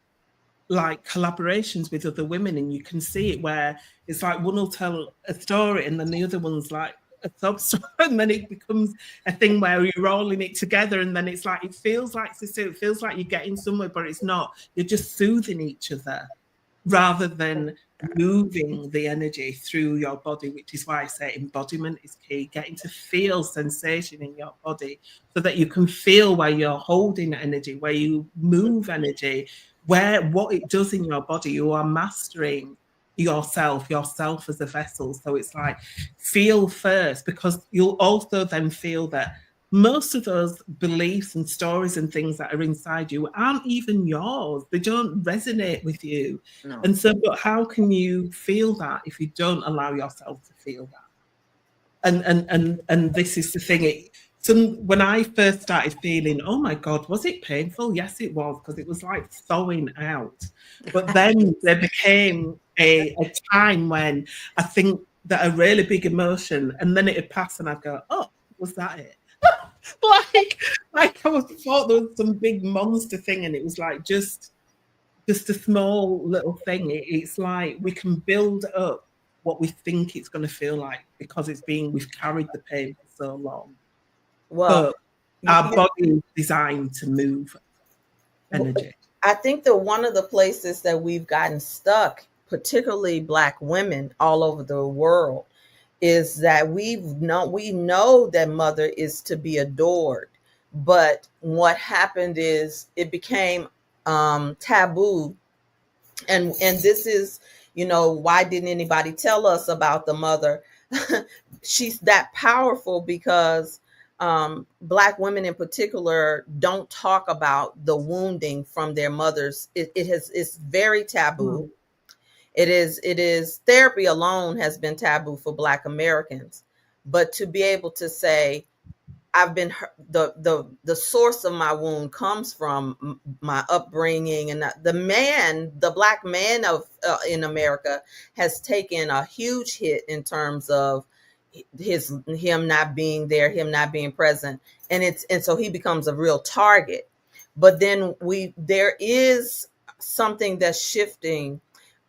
like collaborations with other women, and you can see it where it's like one will tell a story and then the other one's like a sub story, and then it becomes a thing where you're rolling it together, and then it's like it feels like it feels like you're getting somewhere, but it's not. You're just soothing each other rather than moving the energy through your body, which is why I say embodiment is key. Getting to feel sensation in your body so that you can feel where you're holding energy, where you move energy, where what it does in your body. You are mastering yourself as a vessel. So it's like feel first, because you'll also then feel that most of those beliefs and stories and things that are inside you aren't even yours. They don't resonate with you.
No.
And so, but how can you feel that if you don't allow yourself to feel that? And this is the thing. When I first started feeling, oh my God, was it painful? Yes, it was, because it was like thawing out. But then there became a time when I think that a really big emotion, and then it'd pass, and I'd go, oh, was that it? like I thought there was some big monster thing, and it was like just a small little thing. It's like we can build up what we think it's going to feel like because we've carried the pain for so long.
Well,
But our body is designed to move energy.
I think that one of the places that we've gotten stuck, particularly Black women all over the world, is that we know that mother is to be adored, but what happened is it became taboo, and this is, why didn't anybody tell us about the mother? She's that powerful because Black women in particular don't talk about the wounding from their mothers. It's very taboo. It is therapy alone has been taboo for Black Americans, but to be able to say, I've been hurt, the source of my wound comes from my upbringing, and the Black man of in America has taken a huge hit in terms of him not being there, him not being present, and so he becomes a real target. But then there is something that's shifting,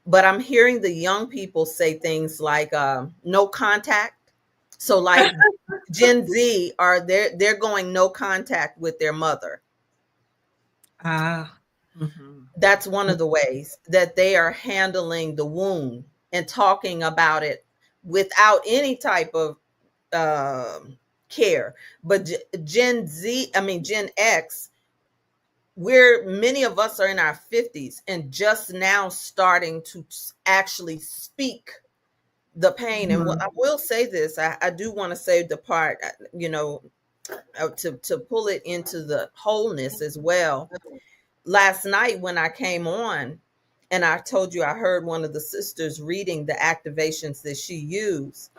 but I'm hearing the young people say things like no contact. So like Gen Z they're going no contact with their mother.
Ah. Mm-hmm.
That's one of the ways that they are handling the wound and talking about it without any type of care. But Gen X, many of us are in our 50s and just now starting to actually speak the pain. And what I will say this, I do want to say the part, to pull it into the wholeness as well. Last night when I came on and I told you I heard one of the sisters reading the activations that she used,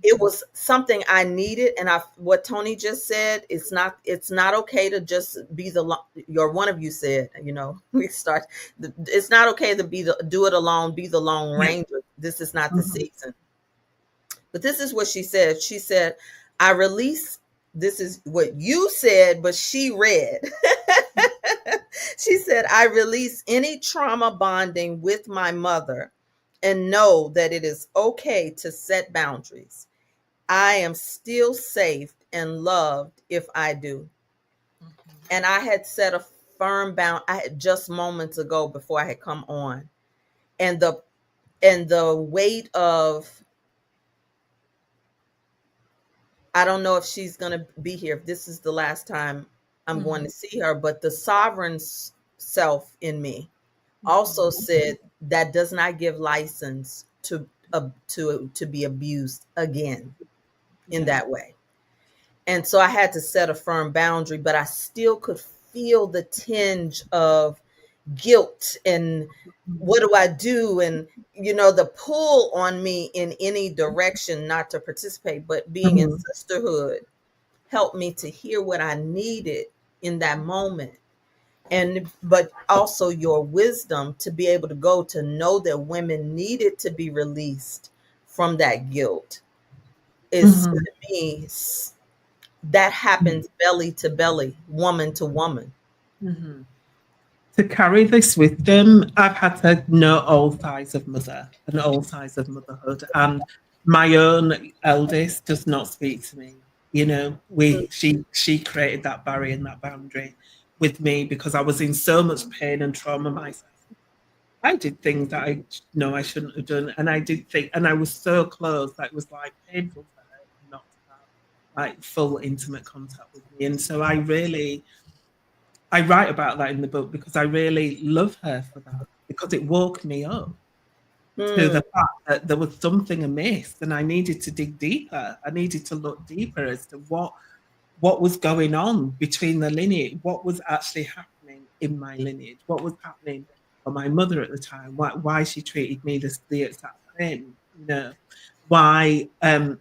it was something I needed. And what Tony just said, it's not okay to just be one of you said, it's not okay to do it alone, be the lone ranger. This is not the season. But this is what she said. She said, I release, this is what you said, but she read. She said, I release any trauma bonding with my mother and know that it is okay to set boundaries. I am still safe and loved if I do. And I had set a firm bound. I had just moments ago before I had come on. And the weight of, I don't know if she's going to be here, if this is the last time I'm going to see her, but the sovereign self in me also said that does not give license to be abused again in that way. And so I had to set a firm boundary, but I still could feel the tinge of guilt and what do I do? And, the pull on me in any direction not to participate, but being in sisterhood helped me to hear what I needed in that moment. But also your wisdom to be able to go to know that women needed to be released from that guilt is to me, that happens belly to belly, woman to woman.
to carry this wisdom, I've had to know all sides of mother and all sides of motherhood. And my own eldest does not speak to me. You know, she created that barrier and that boundary with me because I was in so much pain and trauma myself. I did things that I know I shouldn't have done, and I did think, and I was so close that it was like painful for her not to have like full intimate contact with me. And so I write about that in the book because I really love her for that because it woke me up to
Mm,
the fact that there was something amiss and I needed to dig deeper. I needed to look deeper as to what was going on between the lineage, what was actually happening in my lineage, what was happening for my mother at the time, why she treated me the exact same, you know, why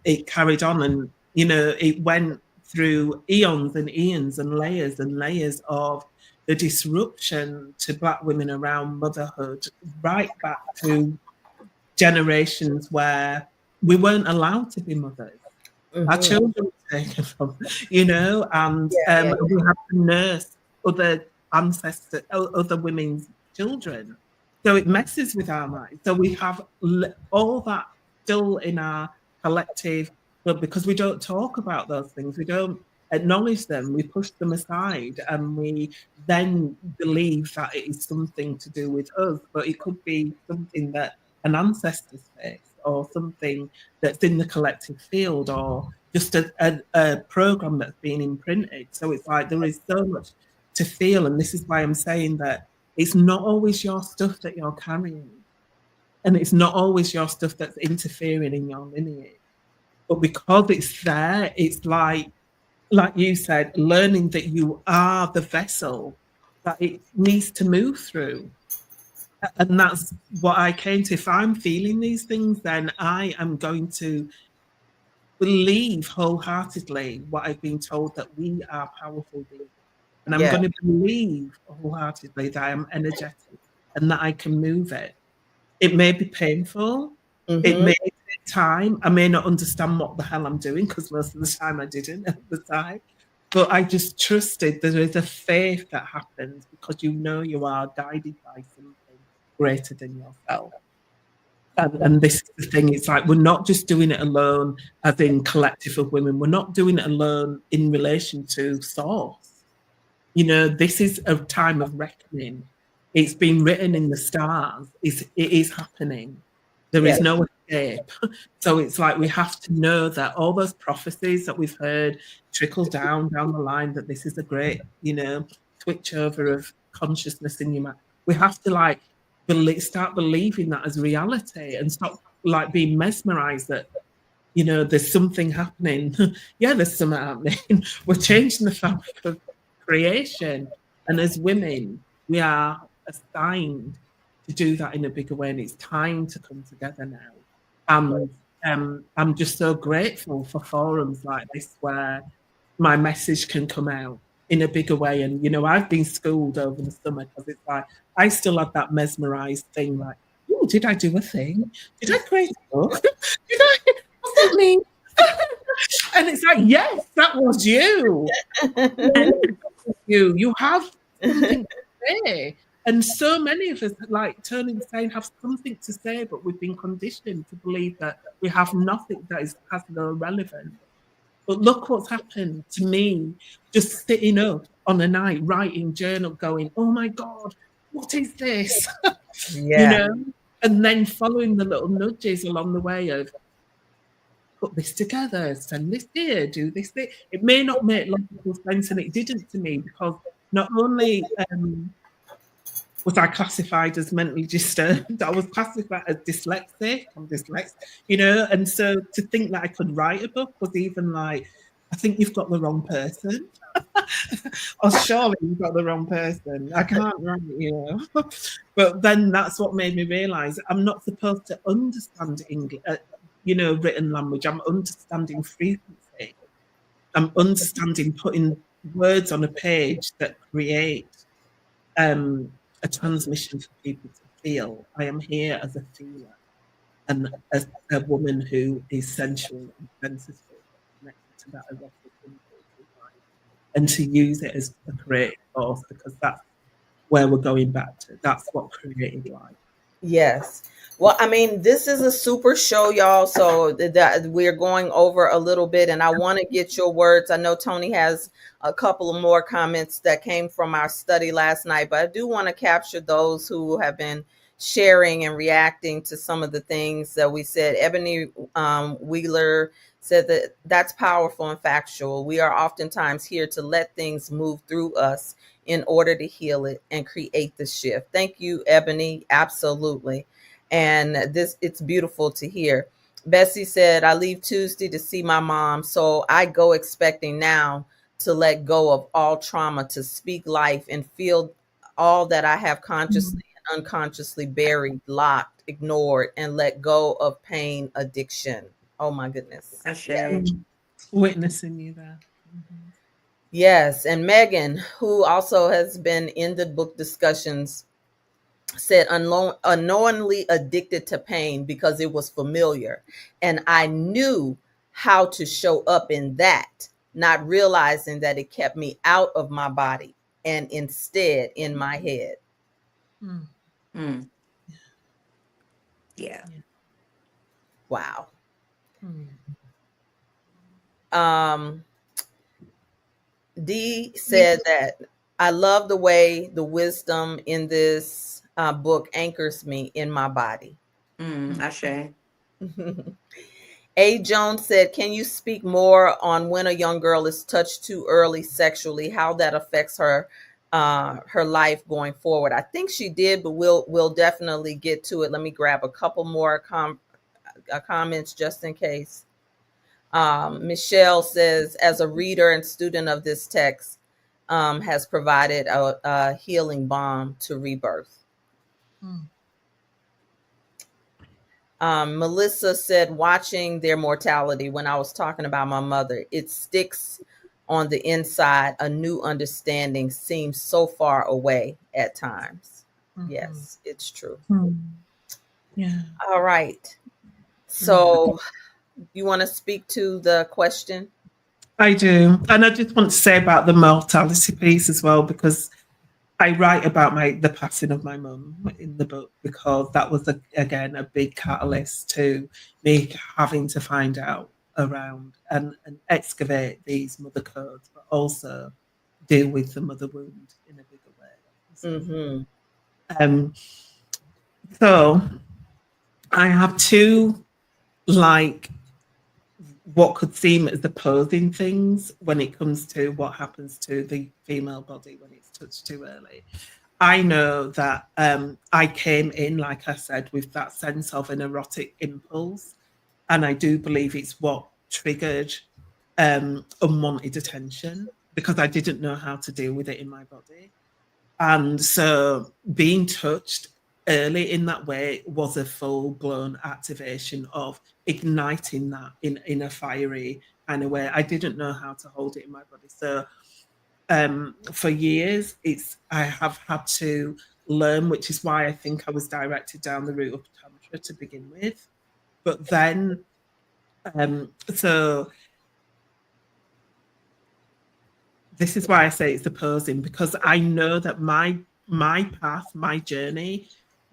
it carried on and, you know, it went through eons and eons and layers of the disruption to Black women around motherhood, right back to generations where we weren't allowed to be mothers. Our
mhm.
children were taken from, you know, and
Yeah, yeah,
we have to nurse other ancestors, other women's children. So it messes with our minds. So we have all that still in our collective, but because we don't talk about those things, we don't acknowledge them, we push them aside, and we then believe that it is something to do with us, but it could be something that an ancestor's faced or something that's in the collective field or just a program that's been imprinted. So it's like there is so much to feel. And this is why I'm saying that it's not always your stuff that you're carrying. And it's not always your stuff that's interfering in your lineage. But because it's there, it's like you said, learning that you are the vessel that it needs to move through. And that's what I came to. If I'm feeling these things, then I am going to believe wholeheartedly what I've been told that we are powerful beings. And I'm
yeah.
going to believe wholeheartedly that I am energetic and that I can move it. It may be painful. It
Mhm.
may take time. I may not understand what the hell I'm doing because most of the time I didn't at the time. But I just trusted that there is a faith that happens because you know you are guided by something greater than yourself. And this is the thing, it's like we're not just doing it alone as in collective of women, we're not doing it alone in relation to source. You know, this is a time of reckoning. It's been written in the stars. It is happening. There
Yeah.
is no escape. So it's like we have to know that all those prophecies that we've heard trickle down the line that this is a great, you know, switch over of consciousness in your mind. We have to like start believing that as reality and stop like being mesmerized that you know, there's something happening. Yeah, there's something happening. We're changing the fabric of creation. And as women, we are assigned to do that in a bigger way. And it's time to come together now. And I'm just so grateful for forums like this where my message can come out in a bigger way. And, you know, I've been schooled over the summer because it's like, I still have that mesmerized thing like, oh, did I do a thing? Did I create a book? Did I? Was that me? And it's like, yes, that was you. You have something to say. And so many of us, like turning saying, have something to say, but we've been conditioned to believe that we have nothing that has no relevance. But look what's happened to me just sitting up on a night, writing journal, going, oh my God, what is this? You
Yeah.
know? And then following the little nudges along the way of put this together, send this here, do this there. It may not make logical sense, and it didn't to me because not only was I classified as mentally disturbed, I was classified as dyslexic. I'm dyslexic, you know, and so to think that I could write a book was even like, I think you've got the wrong person. Or surely you've got the wrong person. I can't write, you know. But then that's what made me realize I'm not supposed to understand English, you know, written language. I'm understanding frequency. I'm understanding putting words on a page that create a transmission for people to feel. I am here as a feeler and as a woman who is sensual and sensitive, connected to that erotic impulse in life, and to use it as a creative force because that's where we're going back to. That's what created life.
Yes. Well, I mean, this is a super show, y'all. So that we're going over a little bit, and I want to get your words. I know Tony has a couple of more comments that came from our study last night, but I do want to capture those who have been sharing and reacting to some of the things that we said. Ebony Wheeler said that that's powerful and factual. We are oftentimes here to let things move through us in order to heal it and create the shift. Thank you, Ebony. Absolutely. And this, it's beautiful to hear. Bessie said, I leave Tuesday to see my mom, so I go expecting now to let go of all trauma, to speak life and feel all that I have consciously and unconsciously buried, locked, ignored, and let go of pain, addiction. Oh my goodness.
Ashe.
Witnessing you there. Mm-hmm.
Yes. And Megan, who also has been in the book discussions, said unknowingly addicted to pain because it was familiar. And I knew how to show up in that, not realizing that it kept me out of my body and instead in my head.
Mm.
Mm. Yeah.
Wow.
Mm.
Dee said that I love the way the wisdom in this book anchors me in my body.
Ashe.
A. Jones said, can you speak more on when a young girl is touched too early sexually, how that affects her life going forward? I think she did, but we'll definitely get to it. Let me grab a couple more comments just in case. Michelle says, as a reader and student of this text, has provided a healing balm to rebirth.
Mm.
Melissa said, watching their mortality, when I was talking about my mother, it sticks on the inside. A new understanding seems so far away at times.
Mm-hmm.
Yes, it's true.
Mm. Yeah.
All right. So you want to speak to the question?
I do. And I just want to say about the mortality piece as well, because I write about the passing of my mum in the book, because that was again a big catalyst to me having to find out around and excavate these mother codes, but also deal with the mother wound in a bigger way.
Mm-hmm.
So I have two, like, what could seem as opposing things when it comes to what happens to the female body when it's touched too early. I know that I came in, like I said, with that sense of an erotic impulse. And I do believe it's what triggered unwanted attention, because I didn't know how to deal with it in my body. And so being touched early in that way was a full-blown activation of igniting that in a fiery kind of way. I didn't know how to hold it in my body. So for years, I have had to learn, which is why I think I was directed down the route of Tantra to begin with. But then, so this is why I say it's opposing, because I know that my path, my journey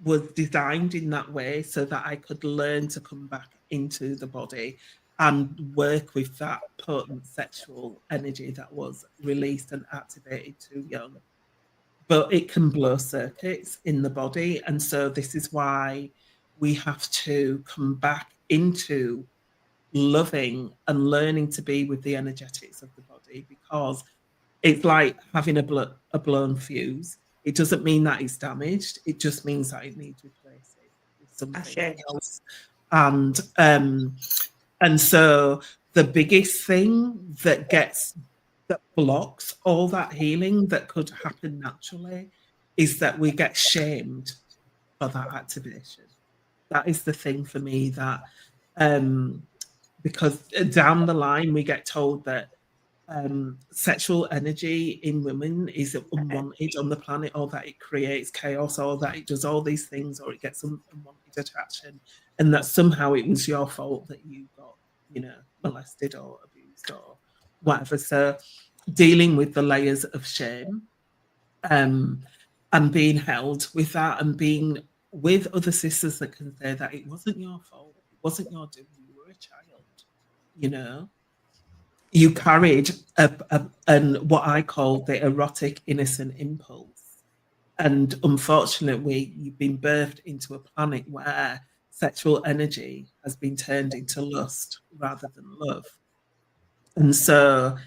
was designed in that way so that I could learn to come back into the body and work with that potent sexual energy that was released and activated too young. But it can blow circuits in the body. And so this is why we have to come back into loving and learning to be with the energetics of the body, because it's like having a blown fuse. It doesn't mean that it's damaged. It just means that it needs replacing with something else. And so the biggest thing that blocks all that healing that could happen naturally is that we get shamed for that activation. That is the thing for me, that because down the line we get told that sexual energy in women is unwanted on the planet, or that it creates chaos, or that it does all these things, or it gets unwanted attraction, and that somehow it was your fault that you got, molested or abused or whatever. So dealing with the layers of shame and being held with that, and being with other sisters that can say that it wasn't your fault, it wasn't your doing, you were a child, you know. You carried an what I call the erotic innocent impulse. And unfortunately, you've been birthed into a planet where sexual energy has been turned into lust rather than love. And so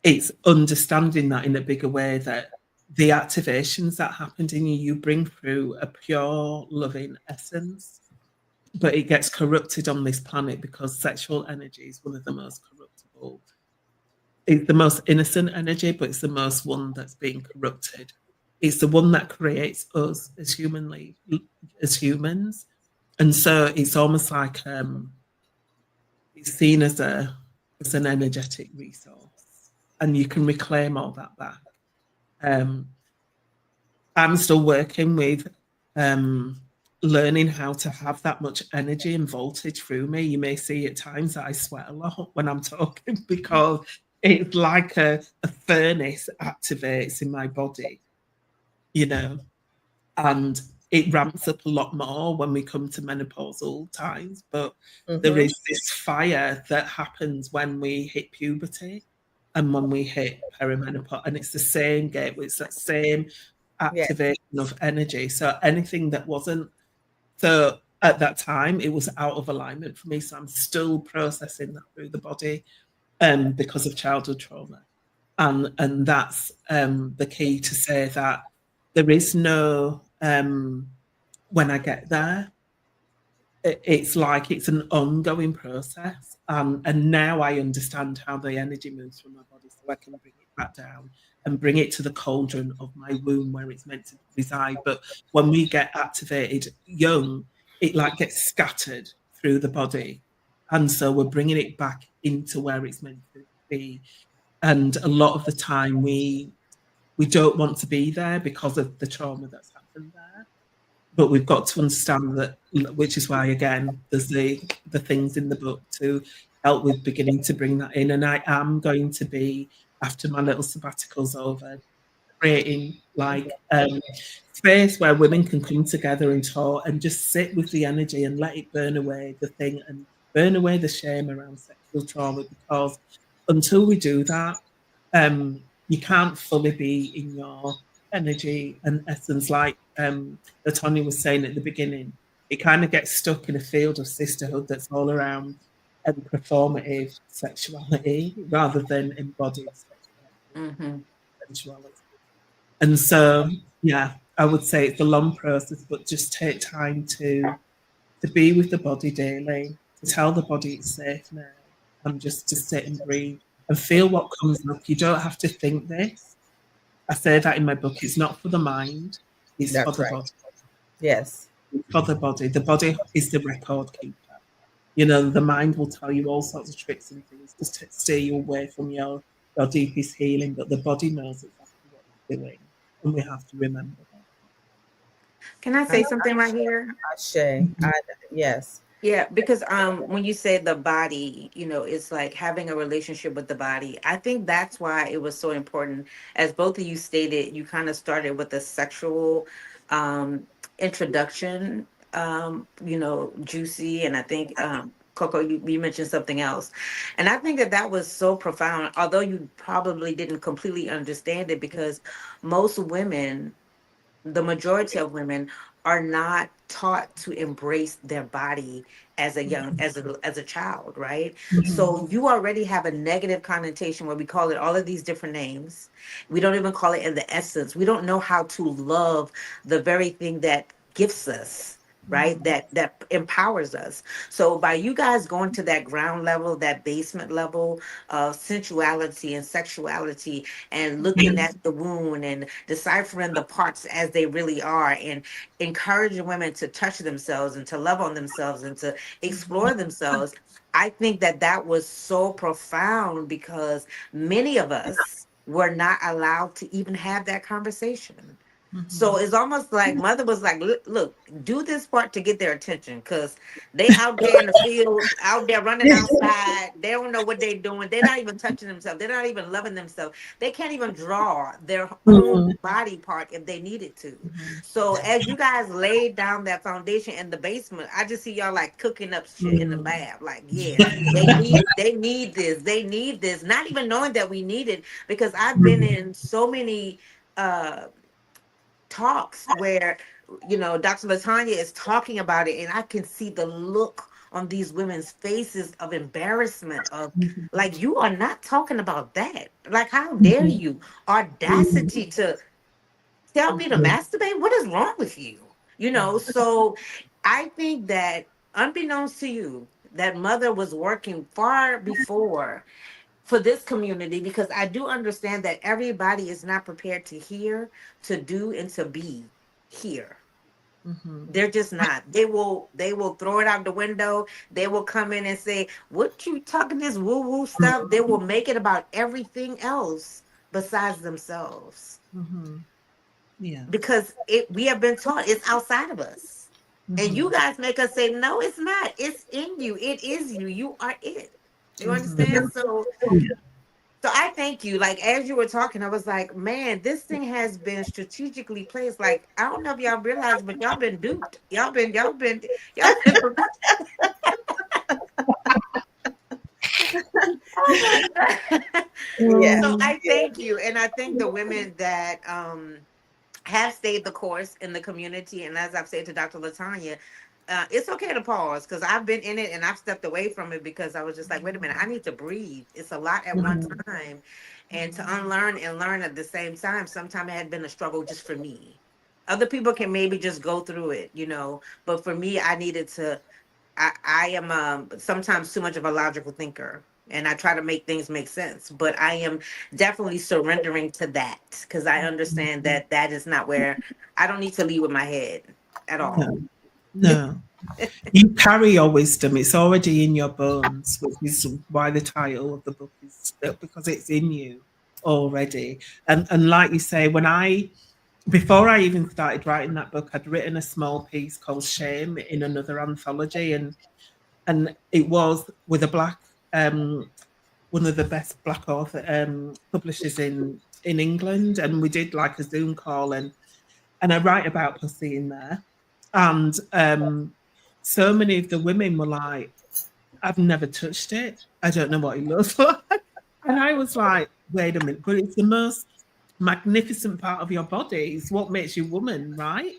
it's understanding that in a bigger way, that the activations that happened in you, you bring through a pure, loving essence, but it gets corrupted on this planet because sexual energy is one of the most corruptible. It's the most innocent energy, but it's the most one that's being corrupted. It's the one that creates us as humans, and so it's almost like it's seen as an energetic resource, and you can reclaim all that back. Um, I'm still working with um, learning how to have that much energy and voltage through me. You may see at times that I sweat a lot when I'm talking because it's like a furnace activates in my body, you know, and it ramps up a lot more when we come to menopausal times. But there
Mm-hmm.
is this fire that happens when we hit puberty and when we hit perimenopause, and it's the same gateway, it's that same
Yes.
activation of energy. So anything that wasn't, so at that time it was out of alignment for me. So I'm still processing that through the body because of childhood trauma. And that's the key to say that there is no when I get there, it's like it's an ongoing process. And now I understand how the energy moves from my body, so I can bring it back down and bring it to the cauldron of my womb where it's meant to reside. But when we get activated young, it like gets scattered through the body. And so we're bringing it back into where it's meant to be. And a lot of the time we don't want to be there because of the trauma that's happened there, but we've got to understand that, which is why again there's the things in the book to help with beginning to bring that in. And I am going to be, after my little sabbatical's over, creating like space where women can come together and talk and just sit with the energy and let it burn away the thing and burn away the shame around sexual trauma, because until we do that, you can't fully be in your energy and essence. Like Latonya was saying at the beginning, it kind of gets stuck in a field of sisterhood that's all around performative sexuality rather than embodied sexuality
Mm-hmm.
and sensuality. And so, yeah, I would say it's a long process, but just take time to be with the body daily, to tell the body it's safe now, and just to sit and breathe and feel what comes up. You don't have to think this. I say that in my book. It's not for the mind, it's for
That's
the
right.
body.
Yes.
For the body. The body is the record keeper. You know, the mind will tell you all sorts of tricks and things just to steer you away from your deepest healing, but the body knows exactly what it's doing. And we have to remember that.
Can I
I,
say something right here?
Shay. Yes.
Yeah, because when you say the body, it's like having a relationship with the body. I think that's why it was so important. As both of you stated, you kind of started with a sexual um introduction, Juicy, and I think Coco, you mentioned something else. And I think that that was so profound, although you probably didn't completely understand it, because most women, the majority of women, are not taught to embrace their body as a young as a child, right?
Mhm.
So you already have a negative connotation where we call it all of these different names. We don't even call it in the essence. We don't know how to love the very thing that gifts us, right? That empowers us. So by you guys going to that ground level, that basement level of sensuality and sexuality, and looking at the wound and deciphering the parts as they really are, and encouraging women to touch themselves and to love on themselves and to explore themselves, I think that that was so profound, because many of us were not allowed to even have that conversation. So
Mhm.
it's almost like mother was like, look, do this part to get their attention because they out there in the field, out there running outside. They don't know what they're doing. They're not even touching themselves. They're not even loving themselves. They can't even draw their own
Mhm.
body part if they needed to.
Mhm.
So as you guys laid down that foundation in the basement, I just see y'all like cooking up shit in the
Mhm.
lab. Like, yeah, they need this. They need this. Not even knowing that we need it because I've been
Mhm.
in so many uh talks where Dr. Latanya is talking about it, and I can see the look on these women's faces of embarrassment of
Mhm.
like, you are not talking about that. Like, how dare
Mhm.
you?
Mhm.
Audacity to tell me to
Mhm.
masturbate? What is wrong with you? So I think that unbeknownst to you, that mother was working far before for this community because I do understand that everybody is not prepared to hear, to do, and to be here.
Mhm.
They're just not. They will throw it out the window. They will come in and say, "What you talking this woo woo stuff?" They will make it about everything else besides themselves
Mhm. Yes.
because we have been taught it's outside of us. And you
Mhm.
guys make us say, "No, it's not. It's in you. It is you. You are it." You understand?
Mhm.
So I thank you. Like as you were talking, I was like, man, this thing has been strategically placed. Like I don't know if y'all realize, but y'all been duped. Y'all been. Oh my god.
Yes.
So
Mhm.
I thank you, and I thank the women that have stayed the course in the community. And as I've said to Dr. Latanya, it's okay to pause because I've been in it and I've stepped away from it because I was just like, wait a minute, I need to breathe. It's a lot at one
Mhm.
time. And to
Mhm.
unlearn and learn at the same time, sometimes it had been a struggle just for me. Other people can maybe just go through it. But for me, I needed to. I am sometimes too much of a logical thinker, and I try to make things make sense. But I am definitely surrendering to that because I understand
Mhm.
that that is not where I don't need to lead with my head at all.
No. No. You carry your wisdom. It's already in your bones, which is why the title of the book is because it's in you already. And like you say, before I even started writing that book, I'd written a small piece called Shame in another anthology, and it was with a black one of the best black author publishers in England, and we did like a Zoom call, and I write about pussy in there, and so many of the women were like, "I've never touched it. I don't know what it looks like," and I was like, "Wait a minute, but it's the most magnificent part of your body. It's what makes you woman, right?"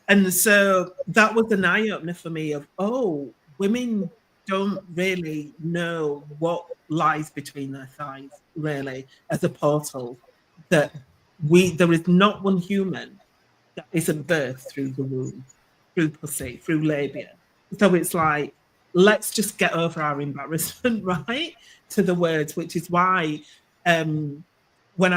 And so that was an eye opener for me of, oh, women don't really know what lies between their thighs, really, as a portal. That there is not one human that isn't birthed through the womb, through pussy, through labia. So it's like, let's just get over our embarrassment, right? To the words, which is why um, when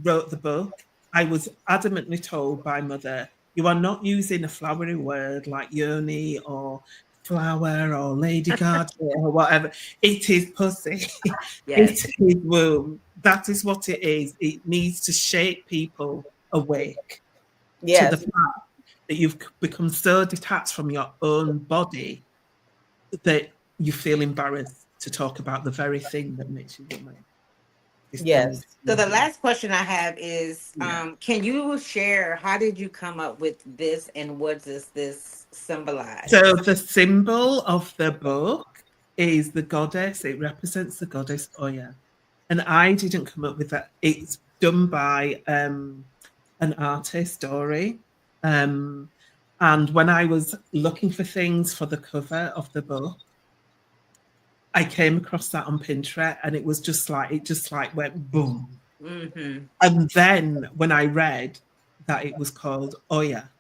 wrote the book, I was adamantly told by mother, you are not using a flowery word like yoni or flower or lady garden or whatever. It is pussy.
Yes.
It is womb. That is what it is. It needs to shape people awake to the
Yes.
fact that you've become so detached from your own body that you feel embarrassed to talk about the very thing that makes you woman. This thing is
Yes.
So the
you.
last question I have is,
Yeah.
can you share how did you come up with this and what does this
So
symbolize?
the symbol of the book is the goddess. It represents the goddess Oya. And I didn't come up with that. It's done by an artist, Dory. Um, and when I was looking for things for the cover of the book, I came across that on Pinterest and it just like went boom.
Mm-hmm.
And then when I read that it was called Oya,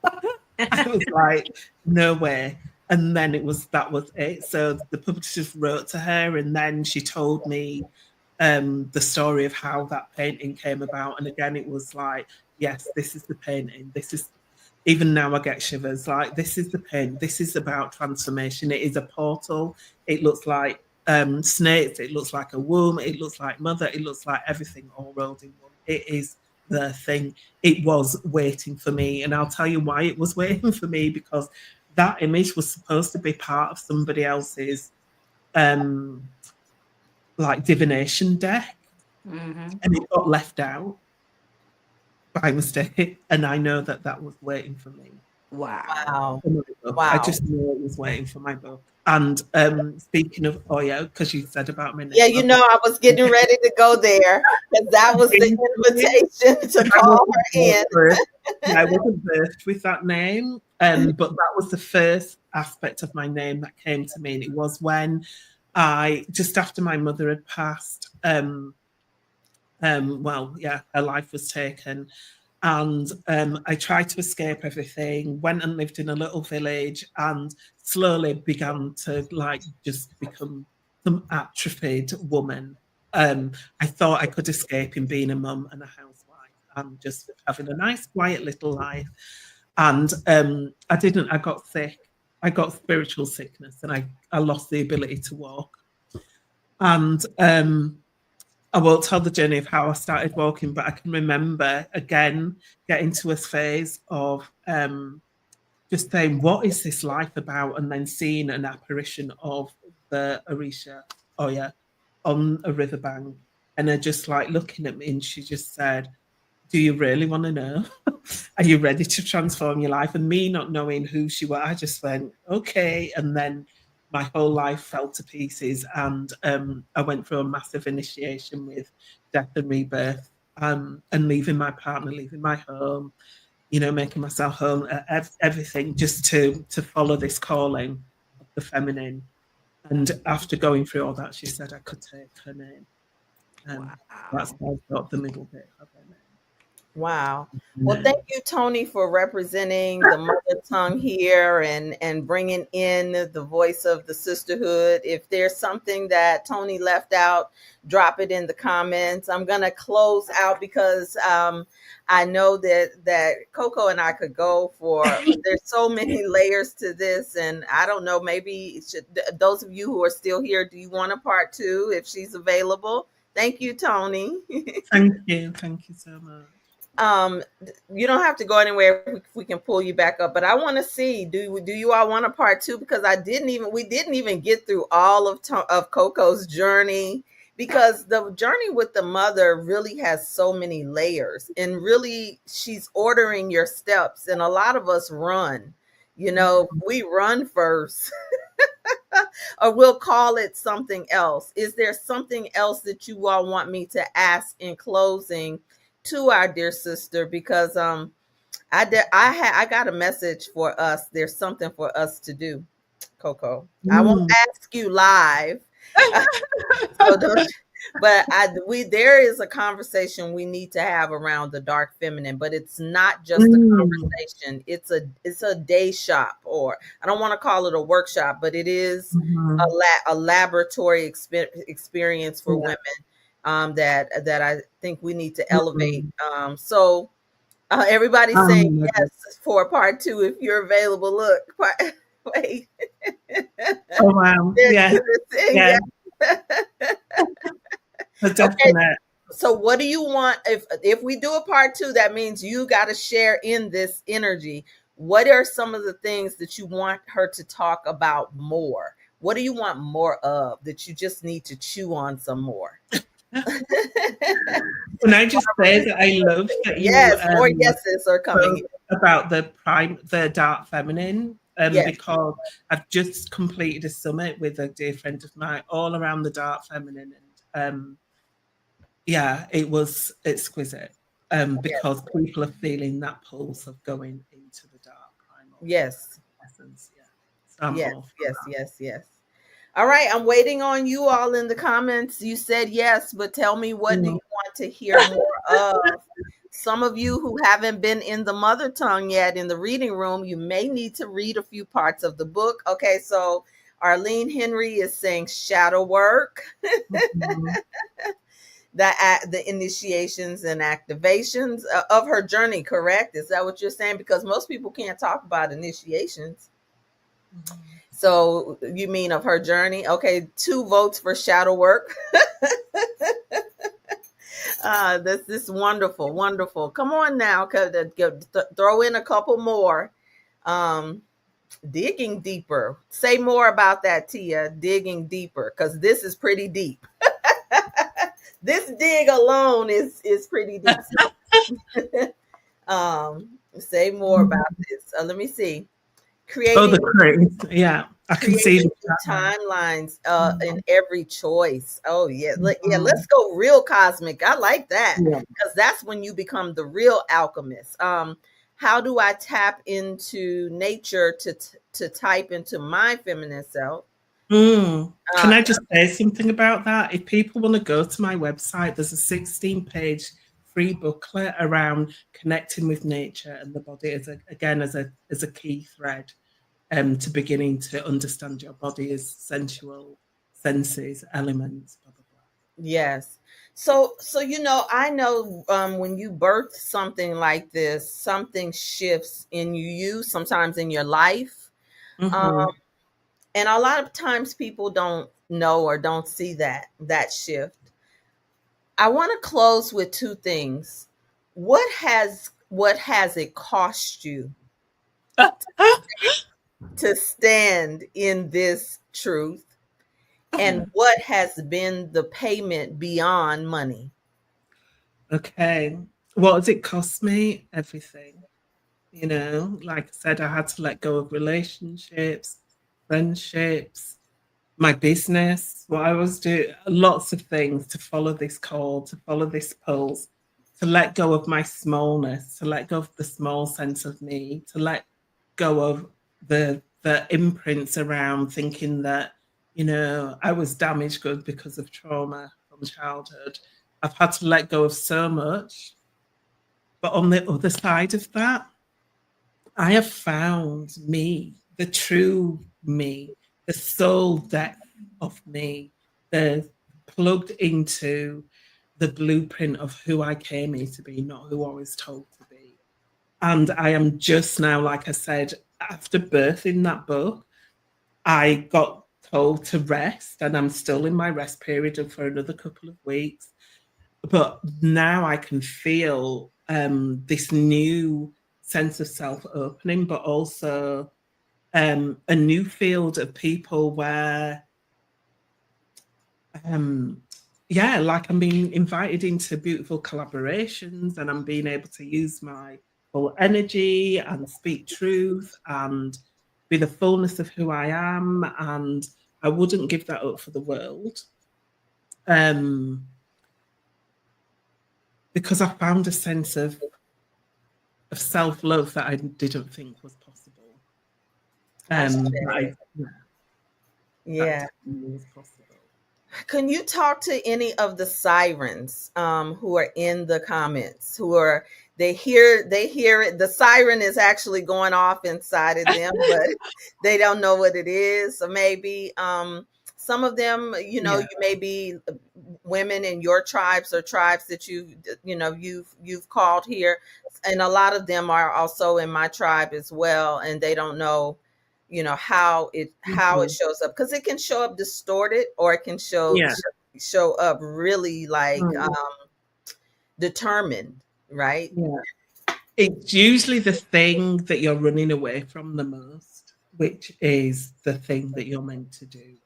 I was like, no way. And then that was it. So the publisher wrote to her and then she told me the story of how that painting came about. And again, it was like, yes, this is the painting. This is even now I get shivers. Like this is the painting. This is about transformation. It is a portal. It looks like snakes. It looks like a womb. It looks like mother. It looks like everything all rolled in one. It is the thing, it was waiting for me. And I'll tell you why it was waiting for me, because that image was supposed to be part of somebody else's like divination deck,
Mm-hmm.
and it got left out by mistake. And I know that that was waiting for me.
Wow.
Wow.
For my book. I
Wow.
just knew it was waiting for my book. And speaking of Oya, because you said about my
Yeah,
name,
you know, I was getting ready to go there because that was the invitation to call her in.
I wasn't birthed with that name, but that was the first aspect of my name that came to me. And it was when just after my mother had passed, well, yeah, her life was taken. And I tried to escape everything, went and lived in a little village, and slowly began to like just become some atrophied woman. I thought I could escape in being a mum and a housewife and just having a nice, quiet little life. And I didn't. I got sick. I got spiritual sickness, and I lost the ability to walk. And I won't tell the journey of how I started walking, but I can remember again getting to a phase of just saying, what is this life about? And then seeing an apparition of the Orisha Oya on a riverbank. And her just like looking at me, and she just said, do you really want to know? Are you ready to transform your life? And me not knowing who she was, I just went, okay. And then my whole life fell to pieces. And I went through a massive initiation with death and rebirth, and leaving my partner, leaving my home, making myself home, everything just to follow this calling of the feminine. And after going through all that, she said I could take her name. That's
Wow.
how I got the middle bit of her name.
Wow. Well, thank you, Tony, for representing the mother tongue here and bringing in the voice of the sisterhood. If there's something that Tony left out, drop it in the comments. I'm going to close out because I know that Coco and I could go for, there's so many layers to this. And I don't know, maybe those of you who are still here, do you want a part two if she's available? Thank you, Tony.
Thank you. Thank you so much.
You don't have to go anywhere if we can pull you back up, but I want to see, do you all want a part two? Because we didn't even get through all of Coco's journey, because the journey with the mother really has so many layers, and really she's ordering your steps. And a lot of us run, we run first or we'll call it something else. Is there something else that you all want me to ask in closing to our dear sister? Because I got a message for us. There's something for us to do, Coco. I won't ask you live, so don't. But there is a conversation we need to have around the dark feminine, but it's not just a conversation. It's a day shop, or I don't want to call it a workshop, but it is a laboratory experience for women that I think we need to elevate. So everybody's saying yes for part two if you're available. Look, wait.
Oh wow! Yeah.
Okay. So what do you want if we do a part two? That means you got to share in this energy. What are some of the things that you want her to talk about more? What do you want more of that you just need to chew on some more?
Can I just say that I love that you
more yeses are coming
about the dark feminine, because I've just completed a summit with a dear friend of mine all around the dark feminine, and yeah, it was exquisite, because people are feeling that pulse of going into the dark primal essence. Yeah, so
yes. All right, I'm waiting on you all in the comments. You said yes, but tell me, what do you want to hear more of? Some of you who haven't been in the mother tongue yet in the reading room, you may need to read a few parts of the book. Okay, so Arlene Henry is saying shadow work, the initiations and activations of her journey, correct? Is that what you're saying? Because most people can't talk about initiations. So you mean of her journey? Okay, 2 votes for shadow work. This is wonderful, wonderful. Come on now, throw in a couple more. Um, Digging deeper. Say more about that, Tia. Digging deeper, because this is pretty deep. This dig alone is pretty deep. Say more about this. Let me see.
Oh,
Creating
the crew. Yeah, I can see
creating
the
new
pattern.
timelines in every choice. Oh yeah, yeah.
Mhm.
Let's go real cosmic. I like that
Yeah.
because that's when you become the real alchemist. How do I tap into nature to type into my feminine self?
Can
Uh,
I just say something about that? If people want to go to my website, there's a 16-page free booklet around connecting with nature and the body as a key thread to beginning to understand your body as sensual senses, elements, blah blah blah.
yes. So I know when you birth something like this, something shifts in you sometimes in your life. Um,
Mm-hmm.
and a lot of times people don't know or don't see that shift. I want to close with two things. What has it cost you to stand in this truth, and what has been the payment beyond money?
Okay. What does it cost me? Everything. Like I said, I had to let go of relationships, friendships, my business, what I was doing, lots of things to follow this call, to follow this pulse, to let go of my smallness, to let go of the small sense of me, to let go of the imprints around thinking that, I was damaged good because of trauma from childhood. I've had to let go of so much. But on the other side of that, I have found me, the true me, the soul depth of me, the plugged into the blueprint of who I came here to be, not who I was told to be. And I am just now, like I said, after birthing that book, I got told to rest, and I'm still in my rest period for another couple of weeks. But now I can feel this new sense of self opening, but also a new field of people where, um, yeah, like I'm being invited into beautiful collaborations and I'm being able to use my full energy and speak truth and be the fullness of who I am. And I wouldn't give that up for the world. Um, because I found a sense of self love that I didn't think was possible.
I
That I,
say,
yeah, that
yeah.
definitely was possible.
Can you talk to any of the sirens who are in the comments, who are they hear it, the siren is actually going off inside of them, but they don't know what it is. So maybe some of them,
Yeah.
you may be women in your tribes or tribes that you've called here, and a lot of them are also in my tribe as well, and they don't know how it
Mhm.
shows up, because it can show up distorted, or it can
Yeah.
show up really like
Mm.
determined, right?
Yeah. It's usually the thing that you're running away from the most, which is the thing that you're meant to do.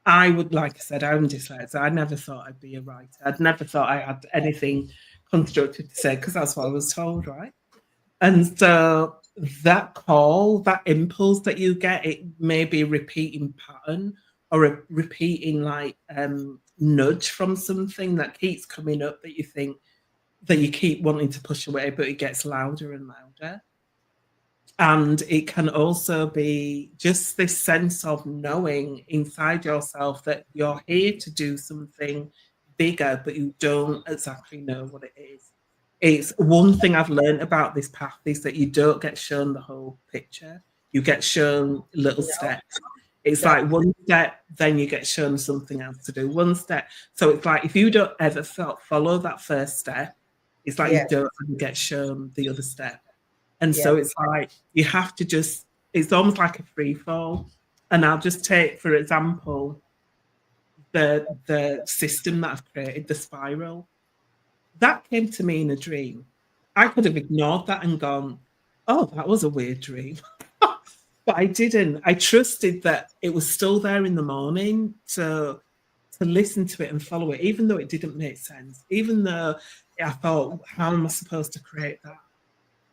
I would, like I said, I'm dyslexic. I never thought I'd be a writer. I'd never thought I had anything constructive to say because that's what I was told, right? And so that call, that impulse that you get, it may be a repeating pattern or a repeating like nudge from something that keeps coming up that you think that you keep wanting to push away, but it gets louder and louder. And it can also be just this sense of knowing inside yourself that you're here to do something bigger, but you don't exactly know what it is. It's one thing I've learned about this path is that you don't get shown the whole picture. You get shown little
No,
steps. It's
that
like one step, then you get shown something else to do. One step. So it's like if you don't ever follow that first step, it's like you
yeah,
don't ever get shown the other step. And
yeah,
so it's like you have to just, it's almost like a free fall. And I'll just take, for example, the system that I've created, the spiral. That came to me in a dream. I could have ignored that and gone, oh, that was a weird dream. But I didn't. I trusted that it was still there in the morning to listen to it and follow it, even though it didn't make sense, even though I thought, how am I supposed to create that?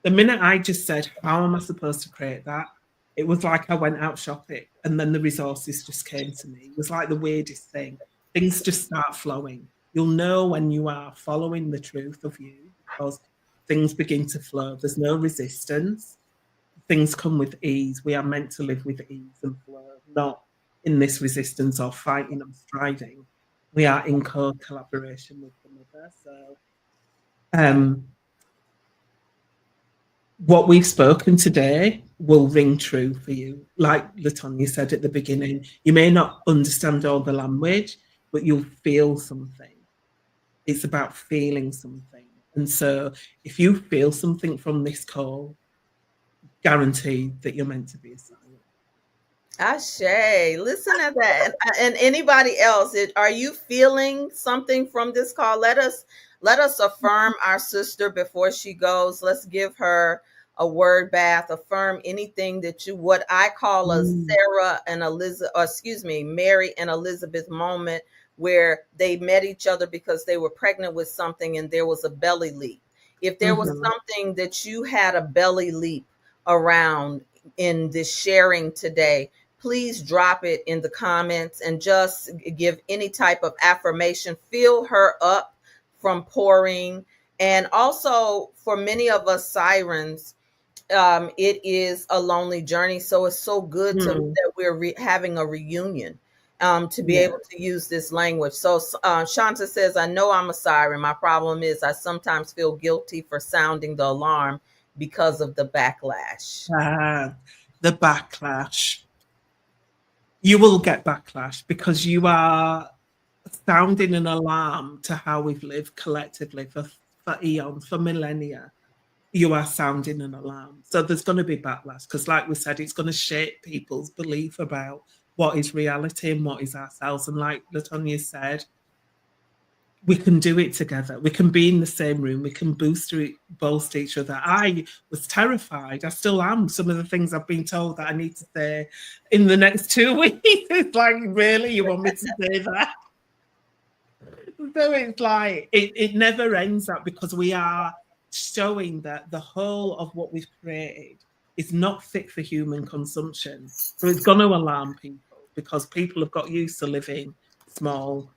The minute I just said, how am I supposed to create that? It was like I went out shopping and then the resources just came to me. It was like the weirdest thing. Things just start flowing. You'll know when you are following the truth of you because things begin to flow. There's no resistance. Things come with ease. We are meant to live with ease and flow, not in this resistance or fighting or striving. We are in collaboration with the mother. So, what we've spoken today will ring true for you. Like Latonya said at the beginning, you may not understand all the language, but you'll feel something. It's about feeling something. And so if you feel something from this call, guaranteed that you're meant to be a silent.
Ashe, listen at that. And anybody else, are you feeling something from this call? Let us affirm our sister before she goes. Let's give her a word bath. Affirm anything that what I call a Sarah and Elizabeth, or excuse me, Mary and Elizabeth moment, where they met each other because they were pregnant with something and there was a belly leap. If there was something that you had a belly leap around in this sharing today, please drop it in the comments and just give any type of affirmation. Fill her up from pouring. And also, for many of us sirens, it is a lonely journey. So it's so good that we're having a reunion, to be able to use this language. So Shanta says, I know I'm a siren. My problem is I sometimes feel guilty for sounding the alarm because of the backlash.
The backlash. You will get backlash because you are sounding an alarm to how we've lived collectively for eons, for millennia. You are sounding an alarm. So there's going to be backlash because, like we said, it's going to shape people's belief about what is reality and what is ourselves. And like Latonya said, we can do it together. We can be in the same room. We can boast each other. I was terrified. I still am. Some of the things I've been told that I need to say in the next 2 weeks. It's like, really? You want me to say that? So it's like, it never ends up because we are showing that the whole of what we've created is not fit for human consumption. So it's going to alarm people because people have got used to living small,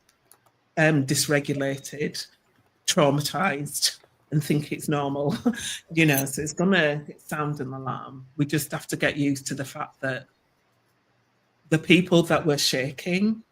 dysregulated, traumatized, and think it's normal. So it's gonna sound an alarm. We just have to get used to the fact that the people that we're shaking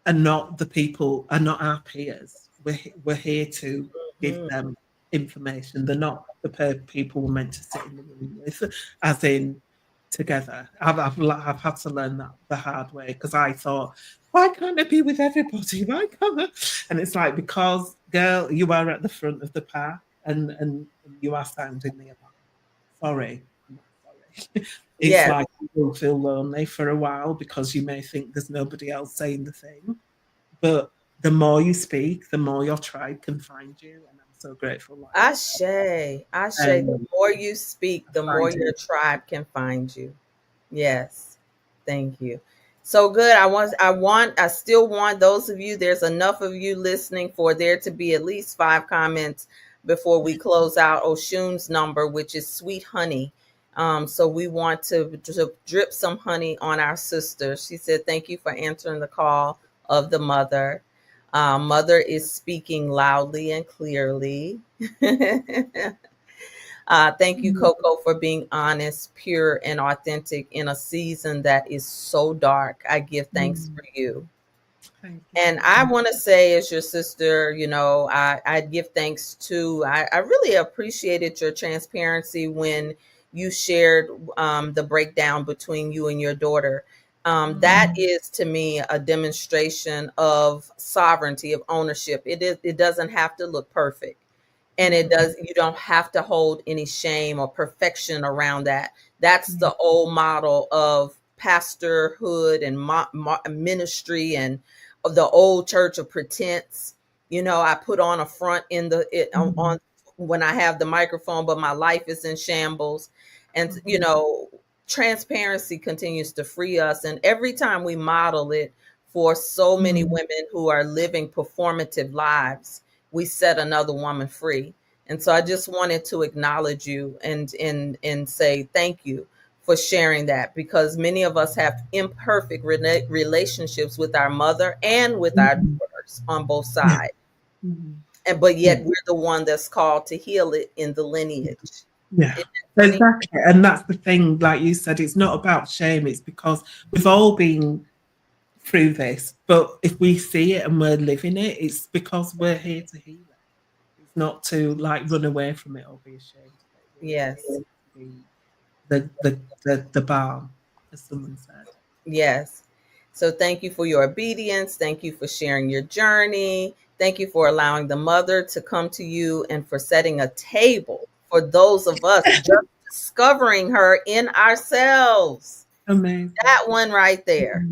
are not our peers. We're here to give them information. They're not the people we're meant to sit in the room with, as in together. I've had to learn that the hard way because I thought, why can't I be with everybody? Why can't I? And it's like, because, girl, you are at the front of the pack and you are sounding the alarm. Sorry. I'm not sorry. It's like you will feel lonely for a while because you may think there's nobody else saying the thing. But the more you speak, the more your tribe can find you. And I'm so grateful.
Ashe. The more you speak, the more your tribe can find you. Yes. Thank you. So good. I still want those of you, there's enough of you listening for there to be at least 5 comments before we close out Oshun's number, which is sweet honey. So we want to drip some honey on our sister. She said, thank you for answering the call of the mother. Mother is speaking loudly and clearly. Thank you, Coco, for being honest, pure, and authentic in a season that is so dark. I give thanks for you. And I want to say, as your sister, I give thanks to, I really appreciated your transparency when you shared the breakdown between you and your daughter. That is, to me, a demonstration of sovereignty, of ownership. It doesn't have to look perfect. And you don't have to hold any shame or perfection around that. That's the old model of pastorhood and ministry and of the old church of pretense. I put on a front on when I have the microphone, but my life is in shambles. And transparency continues to free us. And every time we model it for so many women who are living performative lives, we set another woman free. And so I just wanted to acknowledge you and say thank you for sharing that, because many of us have imperfect relationships with our mother and with our daughters on both sides. But yet we're the one that's called to heal it in the lineage.
Yeah, exactly. And that's the thing, like you said, it's not about shame. It's because we've all been through this. But if we see it and we're living it, it's because we're here to heal it. It's not to like run away from it or be ashamed of it.
Yes.
The balm, as someone said.
Yes. So thank you for your obedience. Thank you for sharing your journey. Thank you for allowing the mother to come to you and for setting a table for those of us just discovering her in ourselves.
Amazing.
That one right there.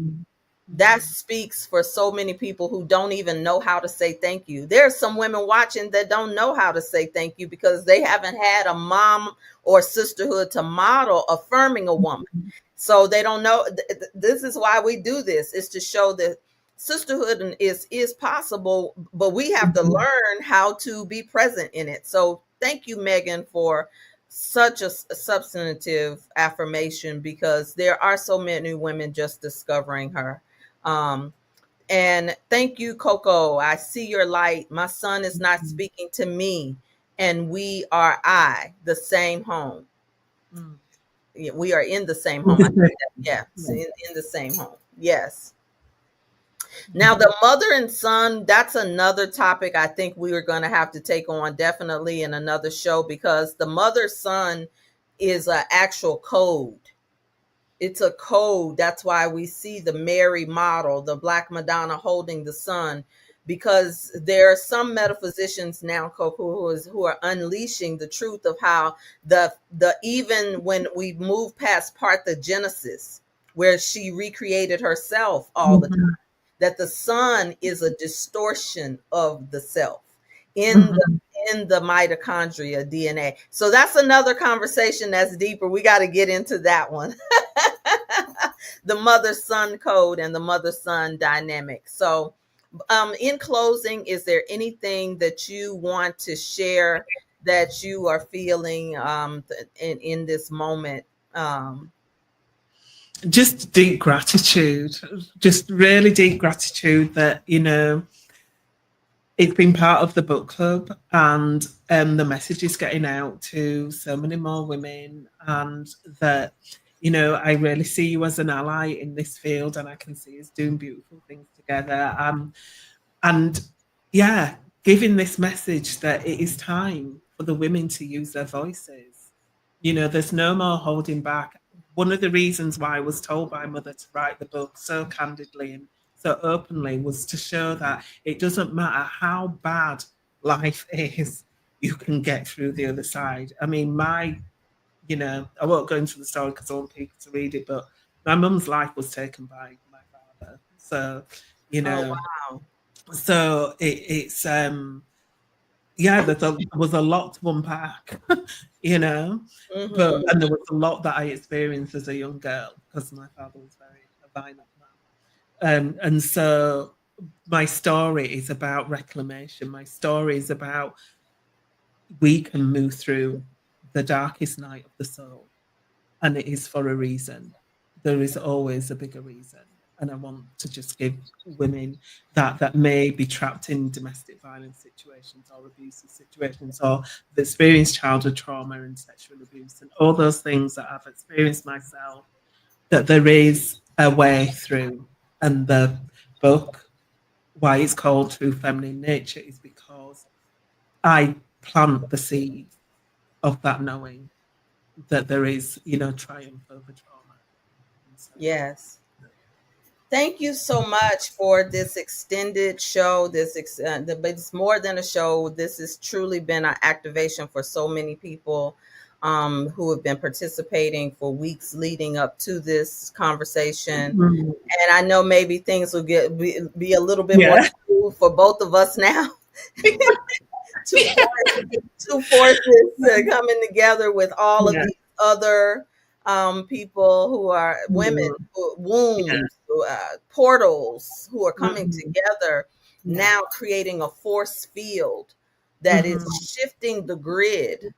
That speaks for so many people who don't even know how to say thank you. There's some women watching that don't know how to say thank you because they haven't had a mom or sisterhood to model affirming a woman. So they don't know. This is why we do this, is to show that sisterhood is possible, but we have to learn how to be present in it. So thank you, Megan, for such a substantive affirmation, because there are so many women just discovering her. And thank you, Coco. I see your light. My son is not speaking to me, and we are the same home. Yeah, we are in the same home. Yeah, in the same home. Yes. Now, the mother and son, that's another topic I think we are going to have to take on definitely in another show, because the mother-son is an actual code. It's a code. That's why we see the Mary model, the Black Madonna holding the son, because there are some metaphysicians now, Coco, who are unleashing the truth of how the even when we move past parthenogenesis, where she recreated herself all the time, that the son is a distortion of the self in the mitochondria DNA. So that's another conversation that's deeper. We got to get into that one. The mother-son code and the mother-son dynamic. So in closing, is there anything that you want to share that you are feeling in this moment?
Just deep gratitude, just really deep gratitude that, it's been part of the book club, and the message is getting out to so many more women, and that, I really see you as an ally in this field, and I can see us doing beautiful things together. And yeah, giving this message that it is time for the women to use their voices. There's no more holding back. One of the reasons why I was told by Mother to write the book so candidly and so openly was to show that it doesn't matter how bad life is, you can get through the other side. I mean, I won't go into the story because I want people to read it, but my mum's life was taken by my father. So,
Oh, wow.
So it's yeah, there was a lot to unpack, but and there was a lot that I experienced as a young girl because my father was very a violent man. And so my story is about reclamation. My story is about we can move through the darkest night of the soul, and it is for a reason. There is always a bigger reason. And I want to just give women that may be trapped in domestic violence situations or abusive situations, or have experienced childhood trauma and sexual abuse and all those things that I've experienced myself, that there is a way through. And the book, why it's called True Feminine Nature, is because I plant the seed of that knowing that there is, triumph over trauma. So,
yes. Thank you so much for this extended show. But it's more than a show. This has truly been an activation for so many people who have been participating for weeks leading up to this conversation. And I know maybe things will be a little bit more smooth for both of us now. two two forces coming together with all of
Yeah.
these other people who are women,
Mm. Yeah.
wombs, portals who are coming
Mhm.
together
Yeah.
now, creating a force field that is
Mhm.
shifting the grid,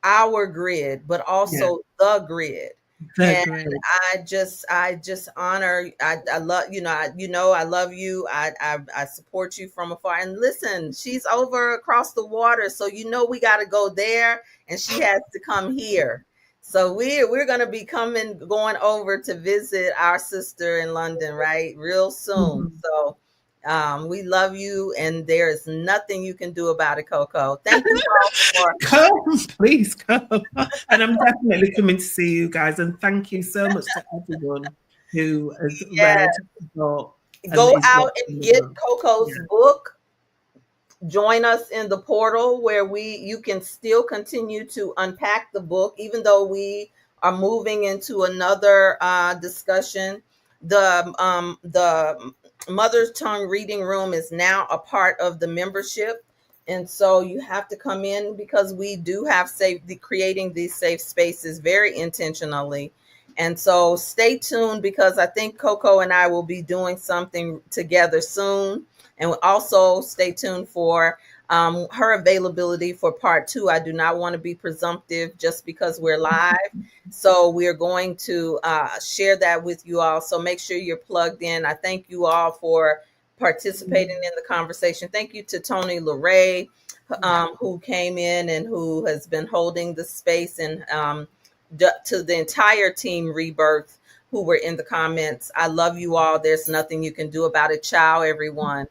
our grid, but
Yeah.
also the grid.
The
And
grid.
I just honor, I love, I love you. I support you from afar. And listen, she's over across the water, so we got to go there, and she has to come here. So we're gonna be going over to visit our sister in London, right, real soon.
Mhm.
So we love you, and there is nothing you can do about it, Coco. Thank you all for.
Come, please come. And I'm definitely coming to see you guys. And thank you so much to everyone who has
Yeah,
read the book and
go
is
out
watching
and
the
get
book.
Coco's
Yeah.
book. Join us in the portal where you can still continue to unpack the book, even though we are moving into another discussion. The Mother's Tongue Reading Room is now a part of the membership, and so you have to come in, because we do have creating these safe spaces very intentionally. And so stay tuned, because I think Coco and I will be doing something together soon. And also stay tuned for her availability for part 2. I do not want to be presumptive just because we're live. So we're going to share that with you all. So make sure you're plugged in. I thank you all for participating in the conversation. Thank you to Tony LeRae, who came in and who has been holding the space, and to the entire team Rebirth who were in the comments. I love you all. There's nothing you can do about it. Ciao, everyone.